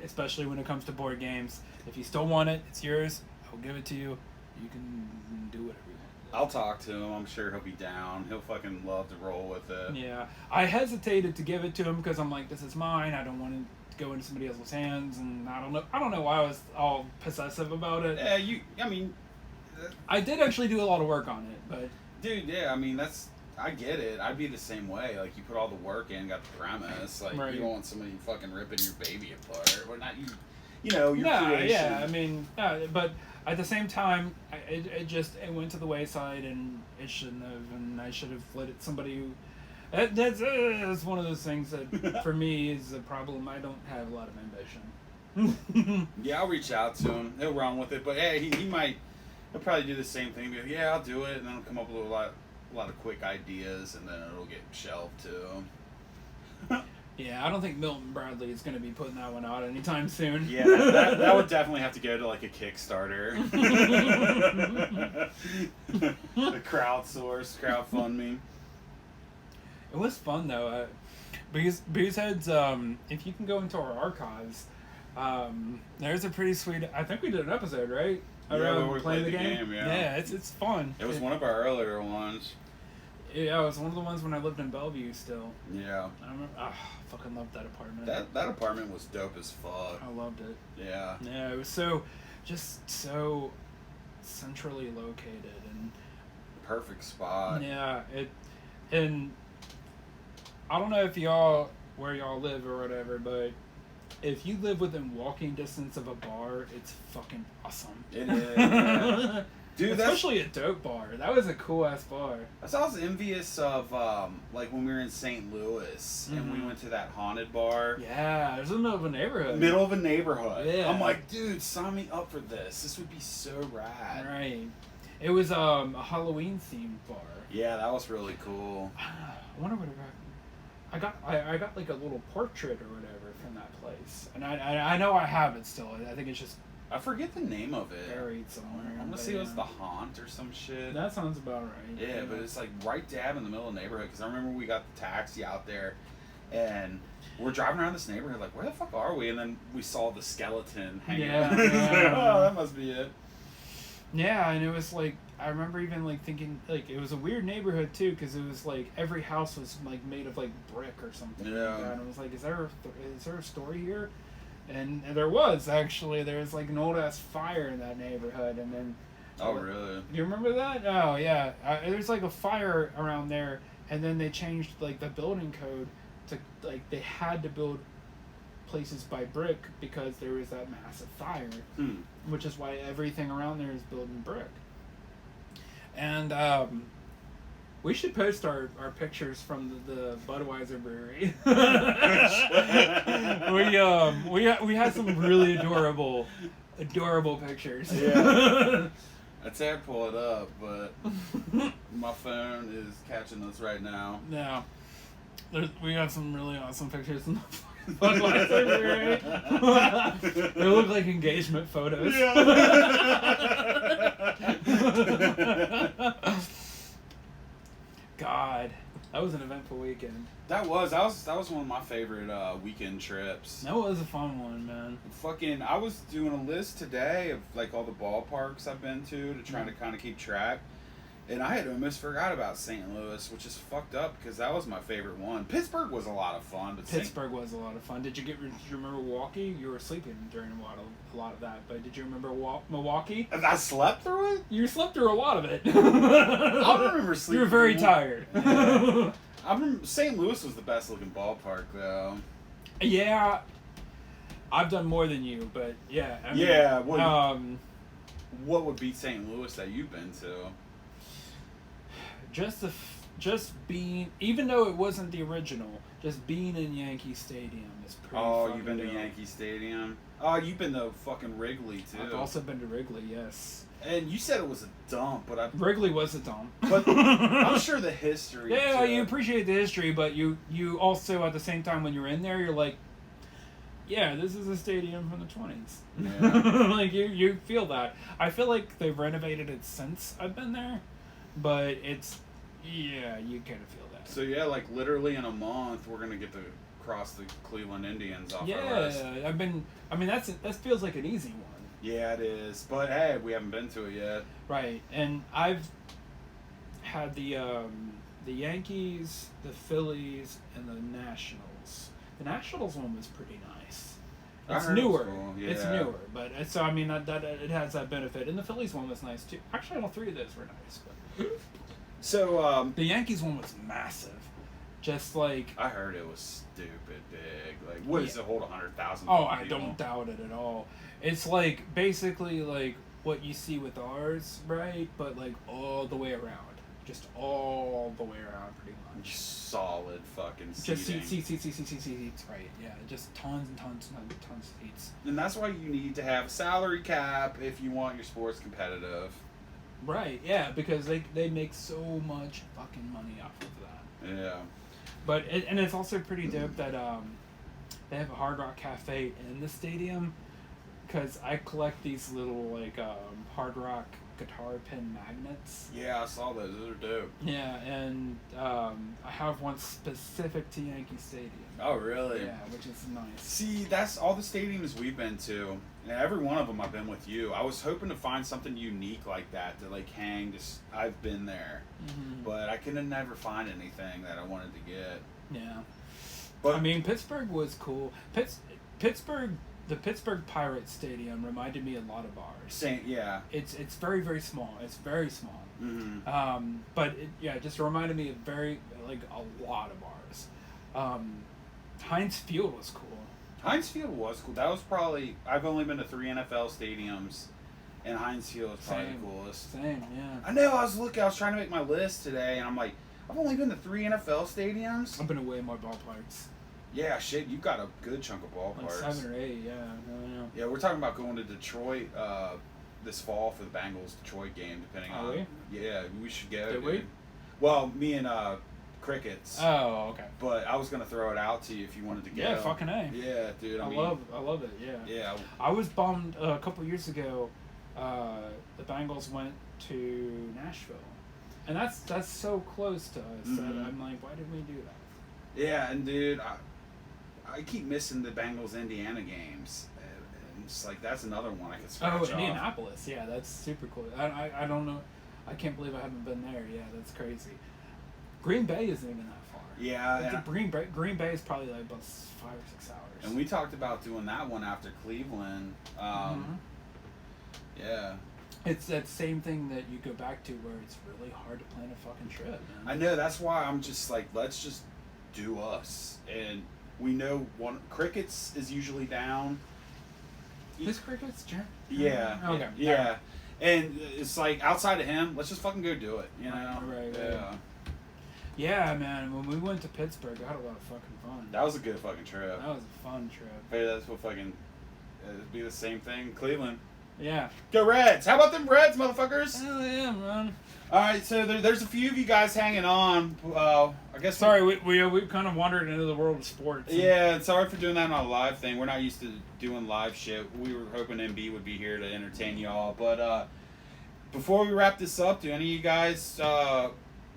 especially when it comes to board games. If you still want it, it's yours. I'll give it to you. You can do whatever you want. I'll talk to him. I'm sure he'll be down. He'll fucking love to roll with it. Yeah. I hesitated to give it to him because I'm like, this is mine. I don't want to go into somebody else's hands, and I don't know why I was all possessive about it. Yeah, I did actually do a lot of work on it, but dude, yeah, I mean, I get it. I'd be the same way. Like, you put all the work in, got the premise. Like, right. You don't want somebody fucking ripping your baby apart. Or not your no, creation. yeah, I mean, but at the same time, it went to the wayside, and it shouldn't have, and I should have let it somebody who. That's one of those things that, for me, is a problem. I don't have a lot of ambition. Yeah, I'll reach out to him. He'll run with it. But, yeah, he'll probably do the same thing. Be like, yeah, I'll do it. And then he'll come up with a lot of quick ideas, and then it'll get shelved, too. Yeah, I don't think Milton Bradley is going to be putting that one out anytime soon. Yeah, that would definitely have to go to, like, a Kickstarter. A crowdfunding. It was fun though, because Heads. If you can go into our archives, there's a pretty sweet. I think we did an episode, right? Around where we played the game. Yeah, it's fun. It was one of our earlier ones. Yeah, it was one of the ones when I lived in Bellevue still. Yeah. I remember. I fucking loved that apartment. That apartment was dope as fuck. I loved it. Yeah. Yeah, it was just so centrally located and. Perfect spot. Yeah, and. I don't know where y'all live or whatever, but if you live within walking distance of a bar, it's fucking awesome. It is. Yeah. Dude, especially a dope bar. That was a cool ass bar. I was envious of like when we were in St. Louis and we went to that haunted bar. Yeah, it was in the middle of a neighborhood. Middle of a neighborhood. Yeah. I'm like, dude, sign me up for this. This would be so rad. Right. It was a Halloween themed bar. Yeah, that was really cool. I wonder what about. I got like a little portrait or whatever from that place, and I know I have it still. I think it's just I forget the name of it. Buried somewhere. I'm gonna say it was the Haunt or some shit. That sounds about right. Yeah, but it's like right dab in the middle of the neighborhood. Because I remember we got the taxi out there, and we're driving around this neighborhood like, where the fuck are we? And then we saw the skeleton hanging out. Oh, that must be it. Yeah, and it was like, I remember even like thinking, like, it was a weird neighborhood too, because it was like every house was like made of like brick or something. Yeah. Like that. And I was like, is there a story here? And there was actually. There was like an old ass fire in that neighborhood, and then. Oh really? Do you remember that? Oh yeah, there's like a fire around there, and then they changed like the building code to like they had to build places by brick because there was that massive fire, which is why everything around there is built in brick. And we should post our pictures from the Budweiser brewery. we had some really adorable pictures. Yeah. I'd say I'd pull it up, but my phone is catching us right now. Yeah. We got some really awesome pictures in the Budweiser brewery. They look like engagement photos. Yeah. God, that was an eventful weekend. That was one of my favorite weekend trips. That was a fun one, man. I was doing a list today of like all the ballparks I've been to try to kind of keep track, and I had almost forgot about St. Louis, which is fucked up because that was my favorite one. Pittsburgh was a lot of fun, but Pittsburgh was a lot of fun. Did you remember Milwaukee? You were sleeping during a lot of that, but did you remember Milwaukee? I slept through it? You slept through a lot of it. I don't remember sleeping. You were very tired. Yeah. I remember St. Louis was the best looking ballpark though. Yeah, I've done more than you, but yeah. I mean, Yeah, what would beat St. Louis that you've been to? just being, even though it wasn't the original, just being in Yankee Stadium is pretty. Oh, fucking you've been to dope. Yankee Stadium. Oh, you've been to fucking Wrigley too. I've also been to Wrigley, yes. And you said it was a dump, but Wrigley was a dump. But I'm sure the history. Yeah, to you it- appreciate the history, but you also at the same time when you're in there, you're like, yeah, this is a stadium from the 20s. Yeah. Like you feel that. I feel like they've renovated it since I've been there, but it's yeah, you kind of feel that. So yeah, like literally in a month, we're gonna get to cross the Cleveland Indians off our Yeah, list. I've been. I mean, that feels like an easy one. Yeah, it is. But hey, we haven't been to it yet. Right, and I've had the Yankees, the Phillies, and the Nationals. The Nationals one was pretty nice. I It's heard it was newer. cool, It's yeah. newer, but so I mean that it has that benefit. And the Phillies one was nice too. Actually, all three of those were nice. But So the Yankees one was massive. Just like I heard it was stupid big. Like, what does Yeah. it hold? 100,000. oh, I don't doubt it at all. It's like basically like what you see with ours, right? But like all the way around, just all the way around, pretty much. Solid fucking Just seating. seats, right? Yeah, just tons and tons and tons of seats. And that's why you need to have a salary cap if you want your sports competitive. Right, yeah, because they make so much fucking money off of that. Yeah. But and it's also pretty dope that they have a Hard Rock Cafe in the stadium, because I collect these little like Hard Rock guitar pin magnets. Yeah, I saw those. Those are dope. Yeah, and I have one specific to Yankee Stadium. Oh, really? Yeah, which is nice. See, that's all the stadiums we've been to. And every one of them I've been with you. I was hoping to find something unique like that to like hang. Just I've been there, Mhm. but I could never find anything that I wanted to get. Yeah. But I mean, Pittsburgh was cool. Pittsburgh, the Pittsburgh Pirates Stadium reminded me a lot of ours. yeah. It's very very small. It's very small. Mm-hmm. But it just reminded me of a lot of ours. Heinz Field was cool. Heinz Field was cool. That was probably I've only been to 3 NFL stadiums, and Heinz Field was probably Same. the coolest. Same, yeah. I know. I was trying to make my list today, and I'm like, I've only been to 3 NFL stadiums. I've been to way more ballparks. Yeah, shit. You've got a good chunk of Like ballparks. 7 or 8, yeah. I don't know. Yeah, we're talking about going to Detroit this fall for the Bengals Detroit game, depending Are on. we? Yeah, we should go. Did dude. we? Well, me and Crickets. Oh, okay. But I was gonna throw it out to you if you wanted to go. Yeah, fucking A. Yeah, dude. I mean, I love it, yeah. Yeah. I was bummed a couple years ago. The Bengals went to Nashville, and that's so close to us that Mhm. I'm like, why did we do that? Yeah, and dude, I keep missing the Bengals Indiana games. And it's like that's another one I could scratch Oh, off. Indianapolis, yeah, that's super cool. I don't know, I can't believe I haven't been there. Yeah, that's crazy. Green Bay isn't even that far. Yeah, Like, and, Green Bay is probably like about 5 or 6 hours. and we talked about doing that one after Cleveland. Mhm. Yeah. It's that same thing that you go back to where it's really hard to plan a fucking trip, man. I know, that's why I'm just like, let's just do us. And we know Crickets is usually down. This Cricket's Jer- Yeah. Okay. Yeah. And it's like outside of him, let's just fucking go do it, you know? Right. Yeah. Yeah, man. When we went to Pittsburgh, I had a lot of fucking fun. That was a good fucking trip. That was a fun trip. Hey, that's what fucking it'd be the same thing in Cleveland. Yeah. Go Reds! How about them Reds, motherfuckers? Hell yeah, man. All right, so there's a few of you guys hanging on. I guess. Sorry, we kind of wandered into the world of sports. Yeah, sorry for doing that on a live thing. We're not used to doing live shit. We were hoping MB would be here to entertain y'all. But before we wrap this up, do any of you guys got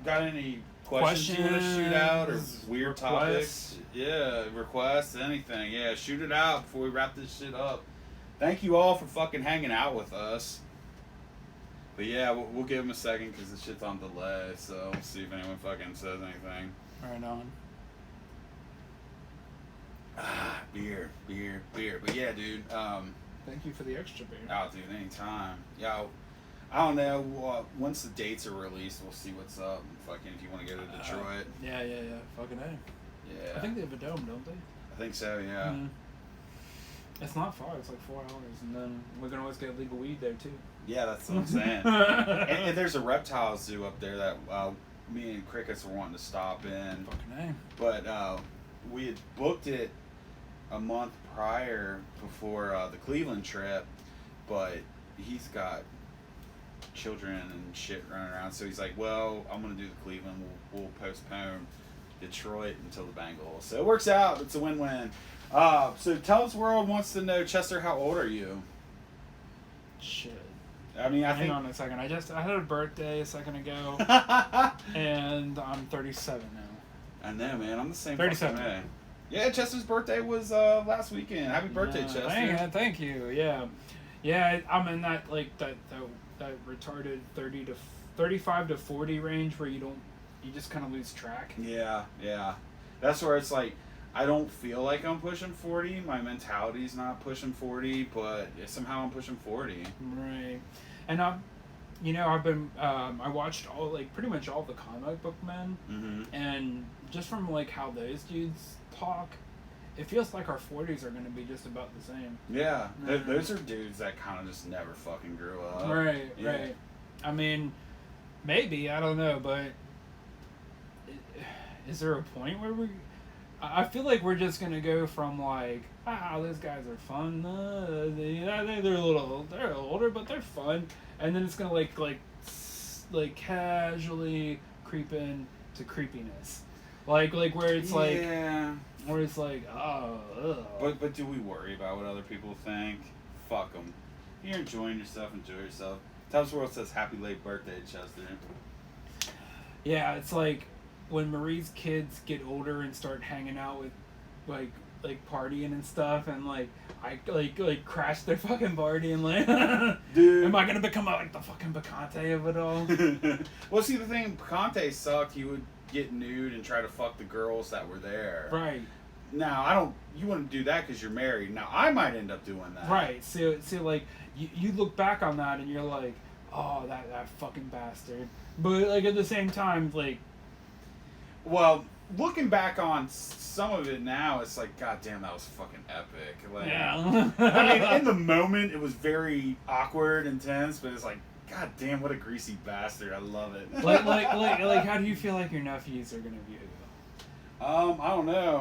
any questions you want to shoot out or Questions, weird requests? topics? Yeah, requests, anything. Yeah, shoot it out before we wrap this shit up. Thank you all for fucking hanging out with us. But yeah, we'll give them a second because the shit's on delay. So we'll see if anyone fucking says anything. Right on. Beer. But yeah, dude. Thank you for the extra beer. Oh, dude, anytime. Yo, I don't know. Once the dates are released, we'll see what's up. Fucking, if you want to go to Detroit. Yeah. Fucking A. Yeah. I think they have a dome, don't they? I think so, yeah. It's not far. It's like 4 hours, and then we can always get legal weed there too. Yeah, that's what I'm saying. and there's a reptile zoo up there that me and Crickets were wanting to stop in. Fucking A. But we had booked it a month prior before the Cleveland trip, but he's got children and shit running around, so he's like, well, I'm gonna do the Cleveland, we'll postpone Detroit until the Bengals. So it works out. It's a win-win. So Tubbs World wants to know, Chester, how old are you? Shit. I mean, Hang on a second. I had a birthday a second ago, and I'm 37 now. I know, man. I'm the same. 37. fucking way. Yeah, Chester's birthday was last weekend. Happy birthday, Chester. Thank you. Yeah. I'm in that like that retarded 35 to 40 range where you just kind of lose track. Yeah. That's where it's like, I don't feel like I'm pushing 40. My mentality's not pushing 40, but somehow I'm pushing 40. Right. And I've been I watched pretty much all the comic book men, and just from like how those dudes talk, it feels like our 40s are going to be just about the same. Yeah, those are dudes that kind of just never fucking grew up. Right. I mean, maybe, I don't know, but is there a point where I feel like we're just going to go from like, those guys are fun, they're older, but they're fun, and then it's going to like casually creep in to creepiness. Like where it's like, where it's like, But do we worry about what other people think? Fuck them. If you're enjoying yourself, enjoy yourself. Tubbs World says happy late birthday, Chester. Yeah, it's like when Marie's kids get older and start hanging out with like partying and stuff, and like I like crash their fucking party and like, dude, am I gonna become like the fucking Picante of it all? Well, see, the thing, Picante sucked. He would get nude and try to fuck the girls that were there. Right. Now, you wouldn't do that because you're married. Now, I might end up doing that. Right. So like, you look back on that and you're like, oh, that fucking bastard. But like at the same time, like, well, looking back on some of it now, it's like, god damn, that was fucking epic. Like, yeah. I mean, in the moment, it was very awkward and tense, but it's like, god damn, what a greasy bastard. I love it. like, how do you feel like your nephews are gonna view you? I don't know.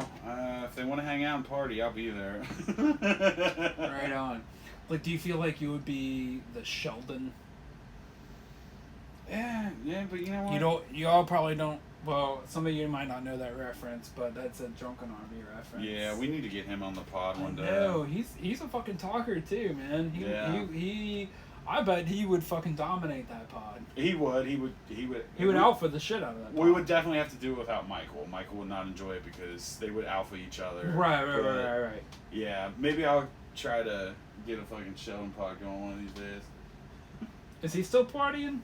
If they want to hang out and party, I'll be there. Right on. Like, do you feel like you would be the Sheldon? Yeah, but you know what? You all probably don't. Well, some of you might not know that reference, but that's a Drunken Army reference. Yeah, we need to get him on the pod one day. No, he's a fucking talker too, man. He I bet he would fucking dominate that pod. He would alpha the shit out of that pod. We would definitely have to do it without Michael. Michael would not enjoy it because they would alpha each other. Right. Yeah, maybe I'll try to get a fucking Sheldon pod going one of these days. Is he still partying?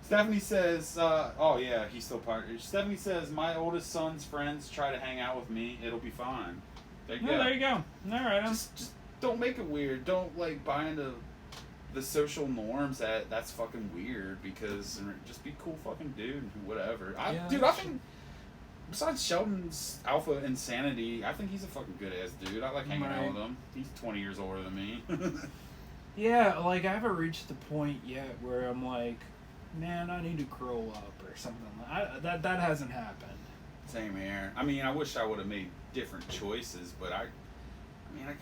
Stephanie says, oh yeah, he's still partying. Stephanie says, my oldest son's friends try to hang out with me. It'll be fine. There you go. All right. Just don't make it weird. Don't like buy into the social norms that's fucking weird, because just be cool fucking dude, whatever. I think besides Sheldon's alpha insanity, I think he's a fucking good ass dude. I like hanging out with him. He's 20 years older than me. Yeah, like I haven't reached the point yet where I'm like, man, I need to grow up or something. That hasn't happened. Same here. I mean, I wish I would have made different choices, but I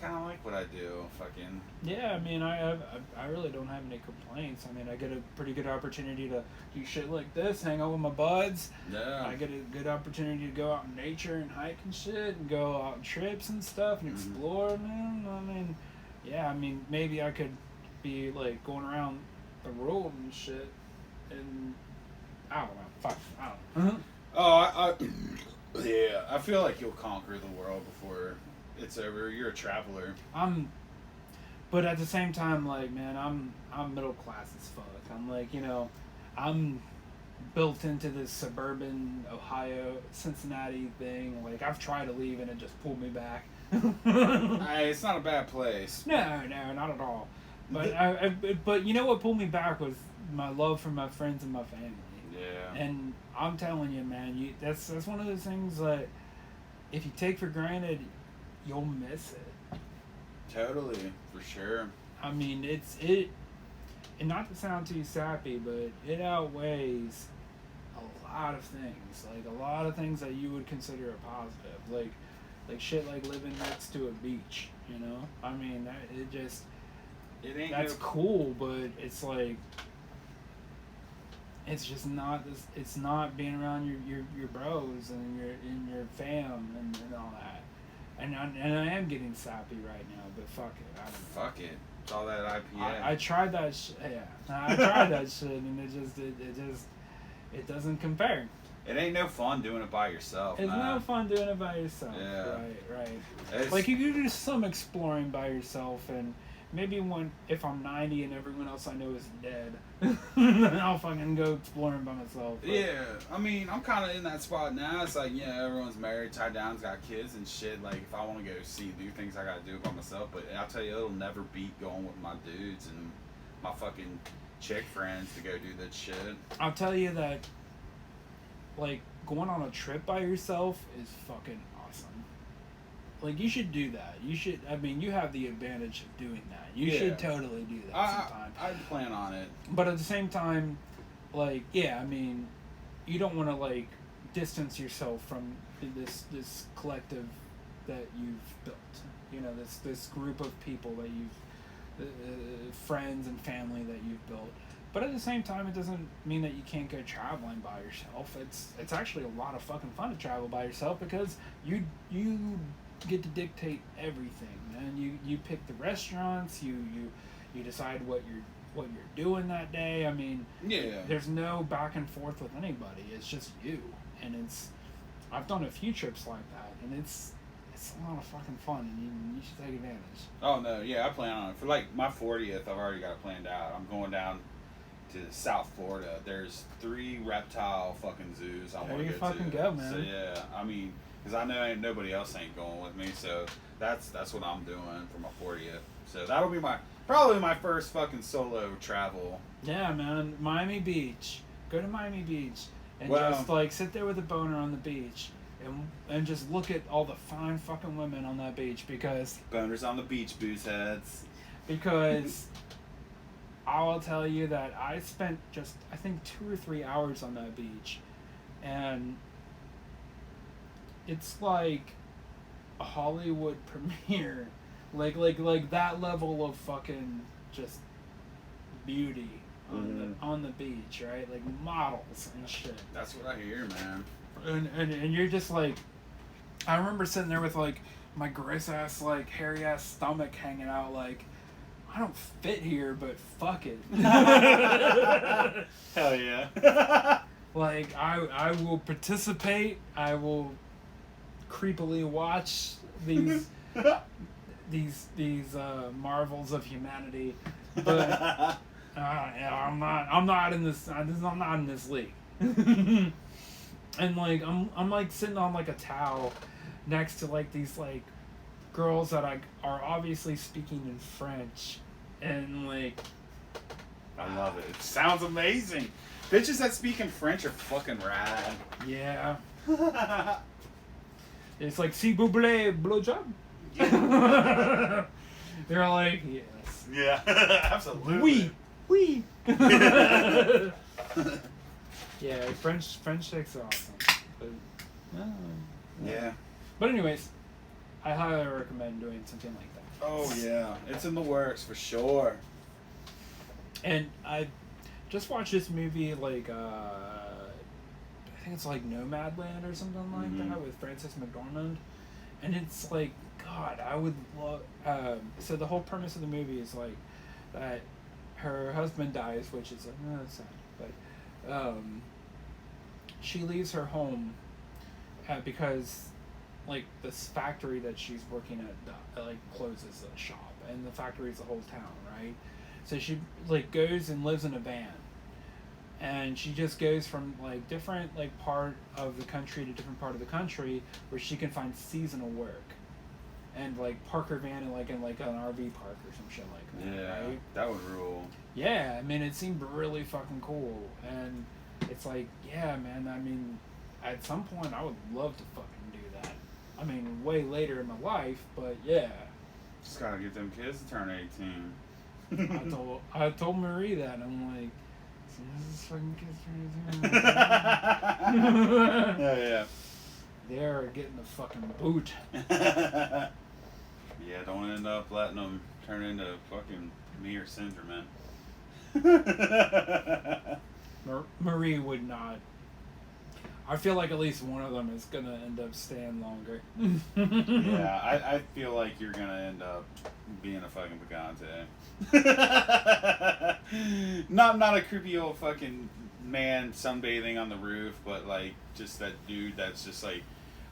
kind of like what I do. Fucking. Yeah, I mean, I really don't have any complaints. I mean, I get a pretty good opportunity to do shit like this, hang out with my buds. Yeah. I get a good opportunity to go out in nature and hike and shit, and go out on trips and stuff and explore, man. I mean, yeah, I mean, maybe I could be like going around the world and shit, and I don't know. Fuck, I don't know. Oh, yeah. I feel like you'll conquer the world before it's over. You're a traveler. But at the same time, like, man, I'm middle class as fuck. I'm like, I'm built into this suburban Ohio, Cincinnati thing. Like, I've tried to leave and it just pulled me back. It's not a bad place. No, not at all. But you know what pulled me back was my love for my friends and my family. Yeah. And I'm telling you, man, that's one of those things that if you take for granted, you'll miss it. Totally, for sure. I mean, and not to sound too sappy, but it outweighs a lot of things. Like a lot of things that you would consider a positive. Like shit like living next to a beach, you know? I mean, It ain't that's cool, but it's like it's just not this. It's not being around your bros and your fam and all that. And I am getting sappy right now, but fuck it. I don't know. Fuck it. It's all that IPA. I tried that I tried that shit, and it doesn't compare. It ain't no fun doing it by yourself. It's man. no fun doing it by yourself. Yeah. Right. Like you do some exploring by yourself, and maybe if I'm 90 and everyone else I know is dead, then I'll fucking go exploring by myself. But. Yeah, I mean, I'm kind of in that spot now. It's like, everyone's married, tied down, got kids and shit. Like, if I want to go do things I gotta do by myself. But I'll tell you, it'll never beat going with my dudes and my fucking chick friends to go do that shit. I'll tell you that, like, going on a trip by yourself is fucking awesome. Like, you should do that. You have the advantage of doing that. You should totally do that sometime. I plan on it. But at the same time, like, yeah, I mean, you don't want to, like, distance yourself from this collective that you've built. You know, this group of people that friends and family that you've built. But at the same time, it doesn't mean that you can't go traveling by yourself. It's actually a lot of fucking fun to travel by yourself because you get to dictate everything, man. You pick the restaurants, you decide what you're doing that day. I mean, there's no back and forth with anybody. It's just you, and I've done a few trips like that, and it's a lot of fucking fun, and you should take advantage. Oh no, yeah, I plan on it for like my 40th. I've already got it planned out. I'm going down to South Florida. There's 3 reptile fucking zoos I want to go to. There you fucking go, man. So yeah, I mean, because I know nobody else ain't going with me, so that's what I'm doing for my 40th. So that'll be probably my first fucking solo travel. Yeah, man, Miami Beach. Go to Miami Beach and just like sit there with a boner on the beach and just look at all the fine fucking women on that beach because boners on the beach, booze heads. Because I will tell you that I spent just I think 2 or 3 hours on that beach, and it's like a Hollywood premiere, like that level of fucking just beauty on the beach, right? Like models and shit. That's what I hear, man. And you're just like, I remember sitting there with like my gross ass like hairy ass stomach hanging out, like I don't fit here, but fuck it. Hell yeah. Like I will participate. I will creepily watch these marvels of humanity, but I'm not in this. I'm not in this league. And like I'm like sitting on like a towel next to like these like girls that are obviously speaking in French, and like I love it. It sounds amazing. Bitches that speak in French are fucking rad. Yeah. It's like s'il vous plaît, blowjob. They're like, yes. Yeah, absolutely. Oui. Yeah, French chicks are awesome. But, yeah. But anyways, I highly recommend doing something like that. Oh yeah, it's in the works for sure. And I just watched this movie like I think it's like Nomadland or something like that with Frances McDormand, and it's like God, I would love. So the whole premise of the movie is like that her husband dies, which is like that's sad, but she leaves her home because like this factory that she's working at like closes the shop, and the factory is the whole town, right? So she like goes and lives in a van, and she just goes from like different like part of the country to different part of the country where she can find seasonal work. and like park her van in like an RV park or some shit like that. Yeah, Right? that would rule. Yeah, I mean, it seemed really fucking cool, and it's like, yeah, man. I mean, at some point, I would love to fucking do that. I mean, way later in my life, but yeah. Just gotta get them kids to turn 18. I told Marie that. I'm like, as soon as this fucking kid's turning 18, Yeah. they're getting the fucking boot. Yeah, don't end up letting them turn into fucking me or Cinder, man. Marie would not. I feel like at least one of them is gonna end up staying longer. Yeah, I feel like you're gonna end up being a fucking pagante. Not a creepy old fucking man sunbathing on the roof, but like just that dude that's just like,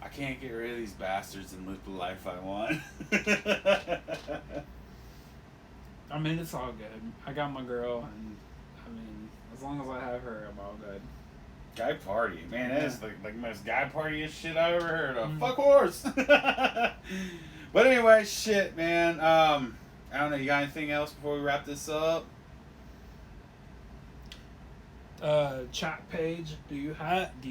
I can't get rid of these bastards and live the life I want. I mean, it's all good. I got my girl, and I mean, as long as I have her, I'm all good. Guy party, man, that is like the most guy partyest shit I ever heard of. Mm. Fuck horse. But anyway, shit, man. I don't know. You got anything else before we wrap this up? Chat page. Do you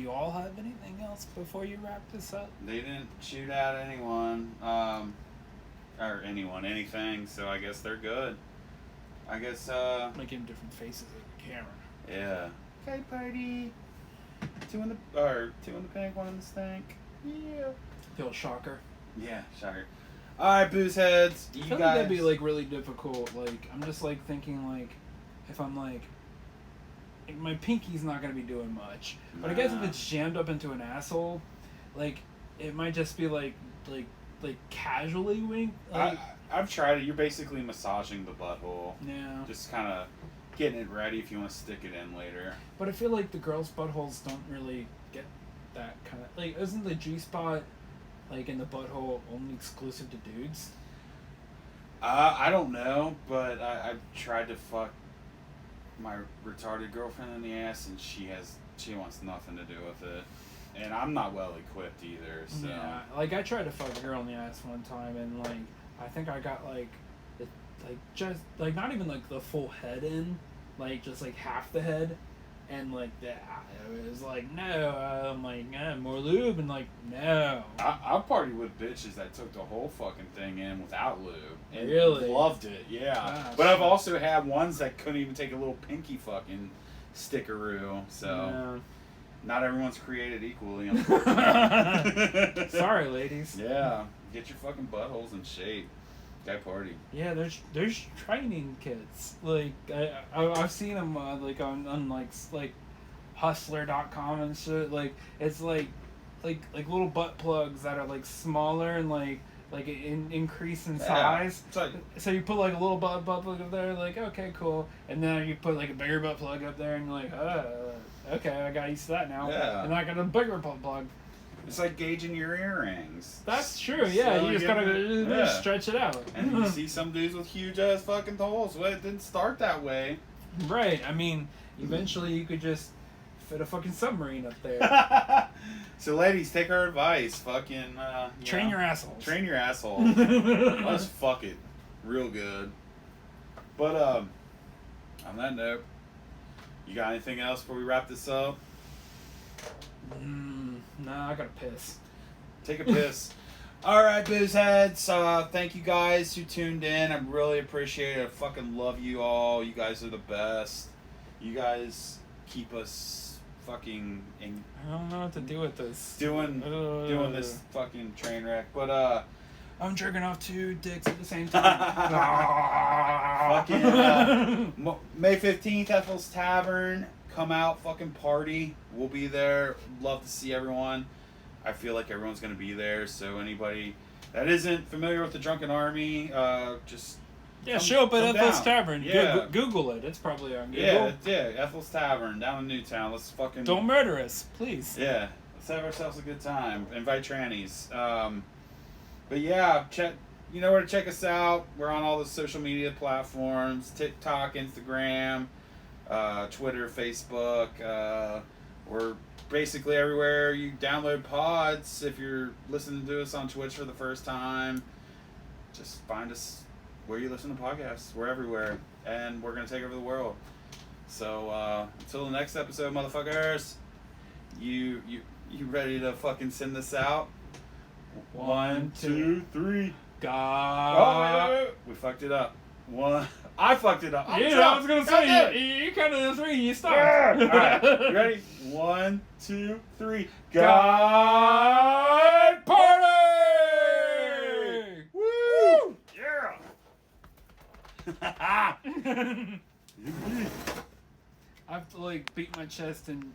all have anything else before you wrap this up? They didn't shoot at anyone, or anything. So I guess they're good. I guess. Making different faces at the camera. Yeah. Okay, party. Two in the pink, one in the stank. Yeah. Feel a shocker. Yeah, shocker. All right, booze heads. I You feel guys. like that'd be like really difficult. Like I'm just like thinking like, if I'm like my pinky's not gonna be doing much, but I guess if Nah. it's jammed up into an asshole, like it might just be like casually wink. Like, I've tried it. You're basically massaging the butthole. yeah. Just kind of getting it ready if you want to stick it in later. But I feel like the girls' buttholes don't really get that kind of like. Isn't the G spot like in the butthole only exclusive to dudes? I don't know, but I've tried to fuck my retarded girlfriend in the ass, and she wants nothing to do with it. And I'm not well equipped either, so. Yeah, like I tried to fuck a girl in the ass one time, and like I think I got just like not even like the full head in, like just like half the head, and like that it was like no, I'm like more lube, and like no. I partied with bitches that took the whole fucking thing in without lube. And Really? loved it, yeah. Ah, but I've shit. also had ones that couldn't even take a little pinky fucking stickeroo, so. Yeah. Not everyone's created equally, unfortunately. Sorry, ladies. Yeah, get your fucking buttholes in shape. Guy party. Yeah, there's training kits. Like I've seen them like on like Hustler.com and shit. Like it's like little butt plugs that are like smaller and like increase in size. It's like, So you put like a little butt plug up there, like okay, cool, and then you put like a bigger butt plug up there, and you're like, okay, I got used to that now. Yeah. And I got a bigger butt plug. it's like gauging your earrings. That's true. Yeah, So you just gotta stretch it out. And you see some dudes with huge ass fucking holes. Well, it didn't start that way. Right. I mean, eventually you could just fit a fucking submarine up there. So, ladies, take our advice. Fucking Train your assholes. Train your asshole. Let's fuck it, real good. But on that note, you got anything else before we wrap this up? Nah, I gotta piss. Take a piss. All right, booze heads. Thank you guys who tuned in. I really appreciate it. I fucking love you all. You guys are the best. You guys keep us fucking I don't know what to do with this. doing this fucking train wreck. But I'm jerking off 2 dicks at the same time. fucking May 15th, Ethel's Tavern. Come out, fucking party. We'll be there. Love to see everyone. I feel like everyone's gonna be there. So anybody that isn't familiar with the Drunken Army, just yeah, come- show up at come Ethel's down. Tavern. Yeah. Google it. It's probably on Google. yeah, Ethel's Tavern down in Newtown. Let's fucking Don't murder us, please. yeah. Let's have ourselves a good time. Invite trannies. But yeah, check. You know where to check us out. We're on all the social media platforms: TikTok, Instagram, Twitter, Facebook. We're basically everywhere you download pods. If you're listening to us on Twitch for the first time, just find us where you listen to podcasts. We're everywhere, and we're gonna take over the world. So until the next episode, motherfuckers. You ready to fucking send this out? 1, 2, 3. God. Oh, wait. We fucked it up. I fucked it up. I'm Yeah, drunk. I was gonna say you counted to 3. You stopped. All right, you ready? 1, 2, 3. God party! Woo! Yeah. I have to like beat my chest and